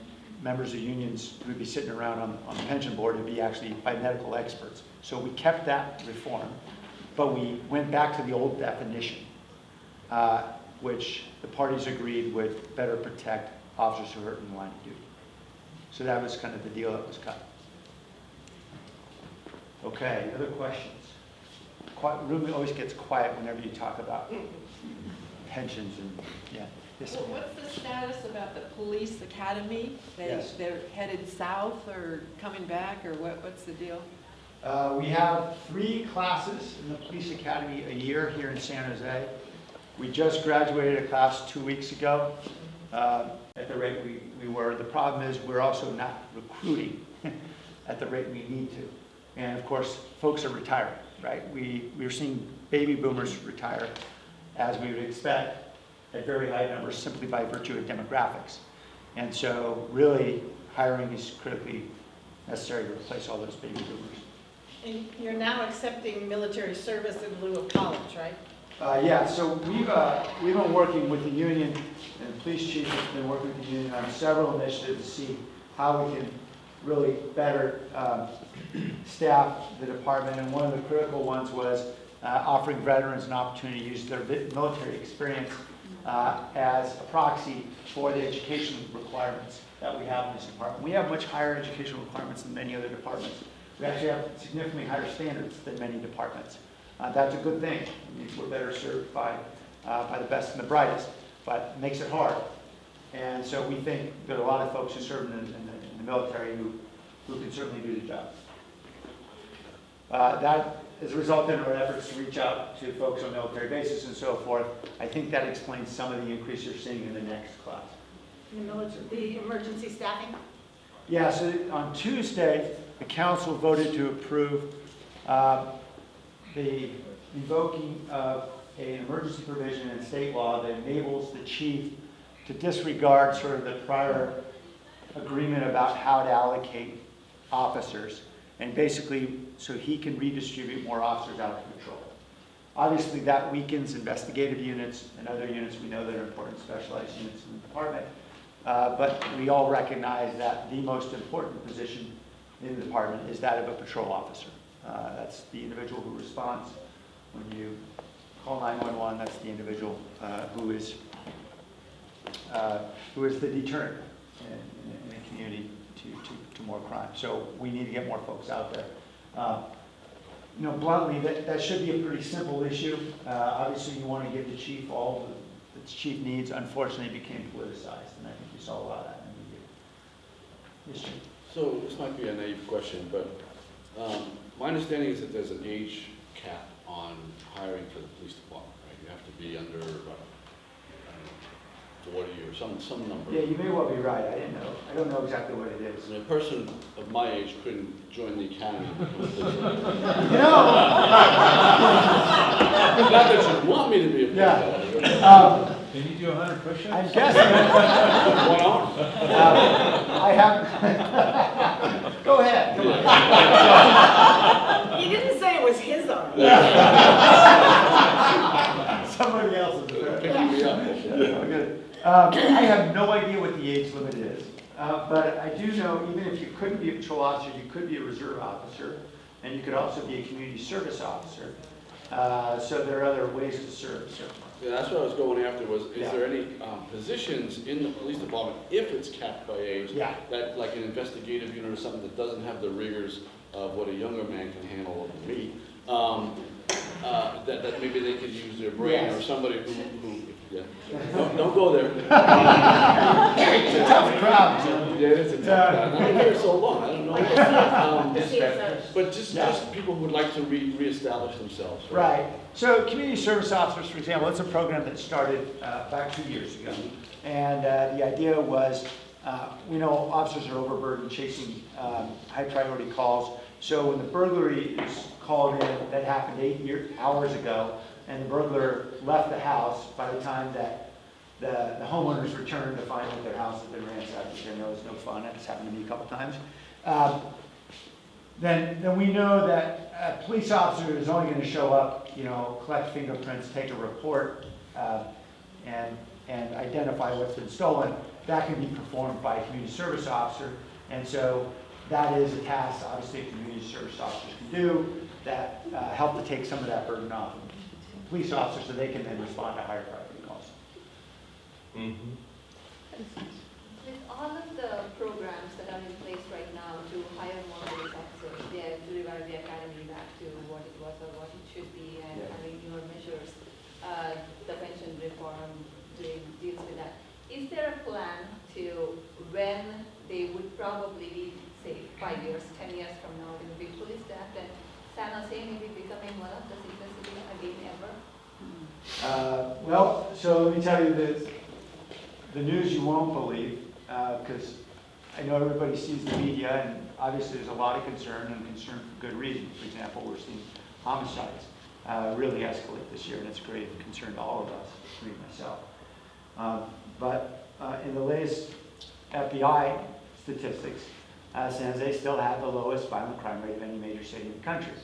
members of unions who would be sitting around on the pension board. It would be actually by medical experts. So we kept that reform, but we went back to the old definition, which the parties agreed would better protect officers who are hurt in the line of duty. So that was kind of the deal that was cut. Okay, other questions? Room always gets quiet whenever you talk about pensions and, yeah. Yes, ma'am. What's the status about the police academy? Yes. They're headed south or coming back, or what's the deal? We have 3 classes in the police academy a year here in San Jose. We just graduated a class 2 weeks ago at the rate we were. The problem is we're also not recruiting at the rate we need to. And of course, folks are retiring, right? We're seeing baby boomers retire, as we would expect, at very high numbers simply by virtue of demographics. And so really, hiring is critically necessary to replace all those baby boomers. And you're now accepting military service in lieu of college, right? Yeah, so we've been working with the union, and the police chief has been working with the union on several initiatives to see how we can really better staff the department. And one of the critical ones was offering veterans an opportunity to use their military experience as a proxy for the education requirements that we have in this department. We have much higher educational requirements than many other departments. We actually have significantly higher standards than many departments. That's a good thing. It means we're better served by the best and the brightest, but it makes it hard. And so we think there are a lot of folks who serve in the military who can certainly do the job. That has resulted in our efforts to reach out to folks on military bases and so forth. I think that explains some of the increase you're seeing in the next class. The emergency staffing? Yeah, so on Tuesday, the council voted to approve the invoking of an emergency provision in state law that enables the chief to disregard sort of the prior agreement about how to allocate officers, and basically so he can redistribute more officers out of patrol. Obviously, that weakens investigative units and other units we know that are important, specialized units in the department. But we all recognize that the most important position in the department is that of a patrol officer. That's the individual who responds when you call 911. That's the individual who is the deterrent in the community to more crime. So we need to get more folks out there. Bluntly, that should be a pretty simple issue. Obviously, you want to give the chief all that the chief needs. Unfortunately, it became politicized, and I think we saw a lot of that in the media. Yes, Jim. So this might be a naive question, but my understanding is that there's an age cap on hiring for the police department, right? You have to be under 40 or some number. Yeah, you may well be right. I don't know exactly what it is. And a person of my age couldn't join the academy. Not that you want me to be a police officer. Can you do 100 push-ups? I'm guessing. One arm. I have. Go ahead. Come on. He didn't say it was his arm. Somebody else's. Picking me up. Good. I have no idea what the age limit is, but I do know even if you couldn't be a patrol officer, you could be a reserve officer, and you could also be a community service officer. So there are other ways to serve. Yeah, that's what I was going after was, is there any positions in the police department, if it's capped by age, that like an investigative unit or something that doesn't have the rigors of what a younger man can handle of me, that maybe they could use their brain, or somebody who don't go there. It's a tough crowd. Yeah, it is a tough crowd. I've been here so long, I don't know. But just people who would like to reestablish themselves. Right. So community service officers, for example, it's a program that started back 2 years ago. And the idea was, we know officers are overburdened chasing high priority calls. So when the burglary is called in, that happened 8 hours ago, and the burglar left the house, by the time that the homeowners returned to find that their house had been ransacked, which I know is no fun, it's happened to me a couple times, then we know that a police officer is only going to show up, collect fingerprints, take a report, and identify what's been stolen. That can be performed by a community service officer, and so that is a task, obviously, community service officers can do that help to take some of that burden off of police officers so they can then respond to higher priority calls. With all of the programs that are in place right now to hire more police officers, to revive the academy back to what it was or what it should be, and having newer measures, the pension reform deals with that. plan to when they would probably be, say, 5 years, 10 years from now, they will be fully staffed and San Jose may be becoming one of the safest cities again ever? Well, so let me tell you this, the news you won't believe, because I know everybody sees the media, and obviously there's a lot of concern, and concern for good reason. For example, we're seeing homicides really escalate this year, and it's a great concern to all of us, including myself. But in the latest FBI statistics, San Jose still had the lowest violent crime rate of any major city in the country.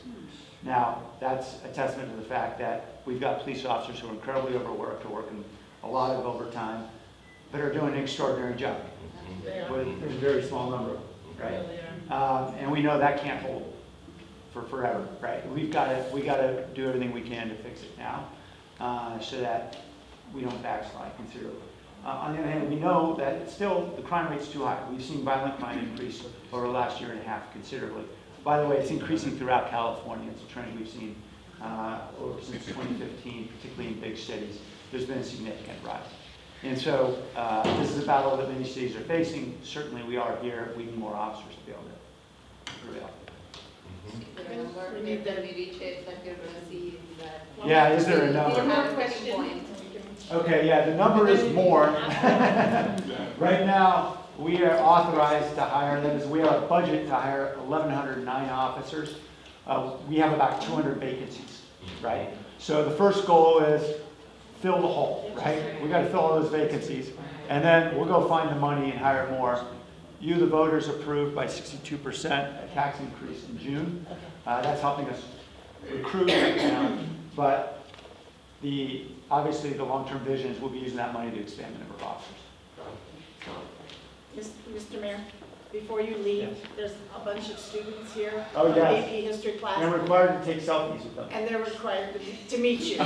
Now, that's a testament to the fact that we've got police officers who are incredibly overworked, are working a lot of overtime, but are doing an extraordinary job. But there's a very small number, right? And we know that can't hold for forever, right? We got to do everything we can to fix it now, so that we don't backslide considerably. On the other hand, we know that still the crime rate's too high. We've seen violent crime increase over the last year and a half considerably. By the way, it's increasing throughout California. It's a trend we've seen since 2015, particularly in big cities. There's been a significant rise. And so this is a battle that many cities are facing. Certainly we are here. We need more officers to be able to prevail. If we reach it, that you're going to see that. Yeah, is there a number? One more question. Okay, yeah, the number is more. Right now, we are authorized to hire, that is, we have a budget to hire 1,109 officers. We have about 200 vacancies, right? So the first goal is fill the hole, right? We got to fill all those vacancies, and then we'll go find the money and hire more. You, the voters, approved by 62% a tax increase in June. That's helping us recruit right now, but obviously the long-term vision is we'll be using that money to expand the number of officers. Mr. Mayor, before you leave, there's a bunch of students here. Oh, from yes. AP history class. And we're required to take selfies with them. And they're required to meet you. So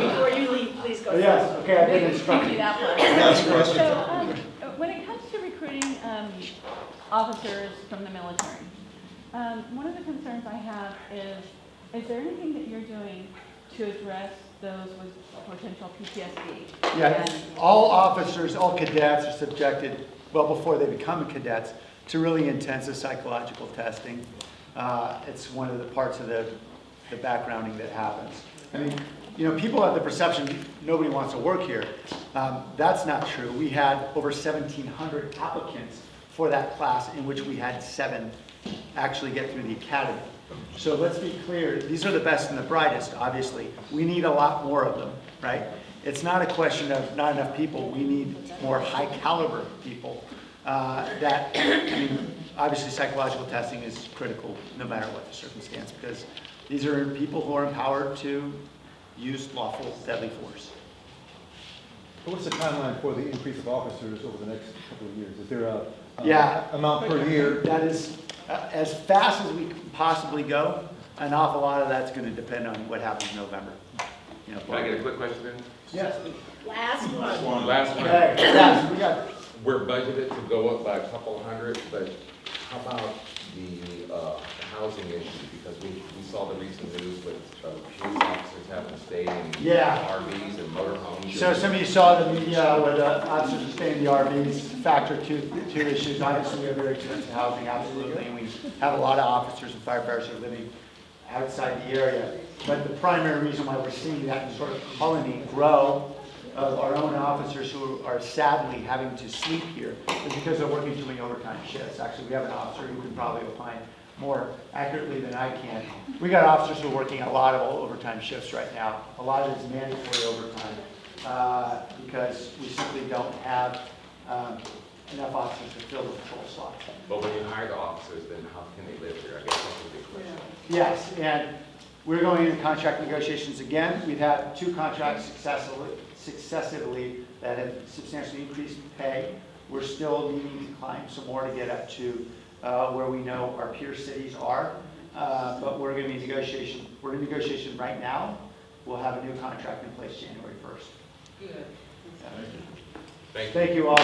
before you leave, please go. Yes, okay, I've been instructed. So, when it comes to recruiting officers from the military, one of the concerns I have is there anything that you're doing to address those with potential PTSD? Yeah, all officers, all cadets are subjected, well, before they become cadets, to really intensive psychological testing. It's one of the parts of the backgrounding that happens. I mean, you know, people have the perception nobody wants to work here. That's not true. We had over 1,700 applicants for that class, in which we had 7 actually get through the academy. So let's be clear, these are the best and the brightest, obviously. We need a lot more of them, right? It's not a question of not enough people. We need more high caliber people. Obviously psychological testing is critical no matter what the circumstance, because these are people who are empowered to use lawful deadly force. What's the timeline for the increase of officers over the next couple of years? Is there a amount per year? That is as fast as we can possibly go. An awful lot of that's going to depend on what happens in November. You know, Can I get a quick question then? Yes. Last one. Last one. Okay. Yes, We're budgeted to go up by a couple hundred, but how about the housing issue? Because we saw the recent news with police officers having to stay in RVs and motorhomes. So some of you saw the media where the officers are staying in the RVs, factor two issues. Obviously, we have very expensive housing, absolutely, and we have a lot of officers and firefighters who are living outside the area. But the primary reason why we're seeing that sort of colony grow of our own officers who are sadly having to sleep here is because they're working too many overtime shifts. Actually, we have an officer who can probably opine more accurately than I can. We got officers who are working a lot of overtime shifts right now. A lot of it is mandatory overtime because we simply don't have enough officers to fill the patrol slots. But when you hire the officers, then how can they live here? I guess that's a big question. Yes, and we're going into contract negotiations again. We've had 2 contracts successively that have substantially increased pay. We're still needing to climb some more to get up to where we know our peer cities are, but we're going to be in negotiation. We're in negotiation right now. We'll have a new contract in place January 1st. Good. Thank you all.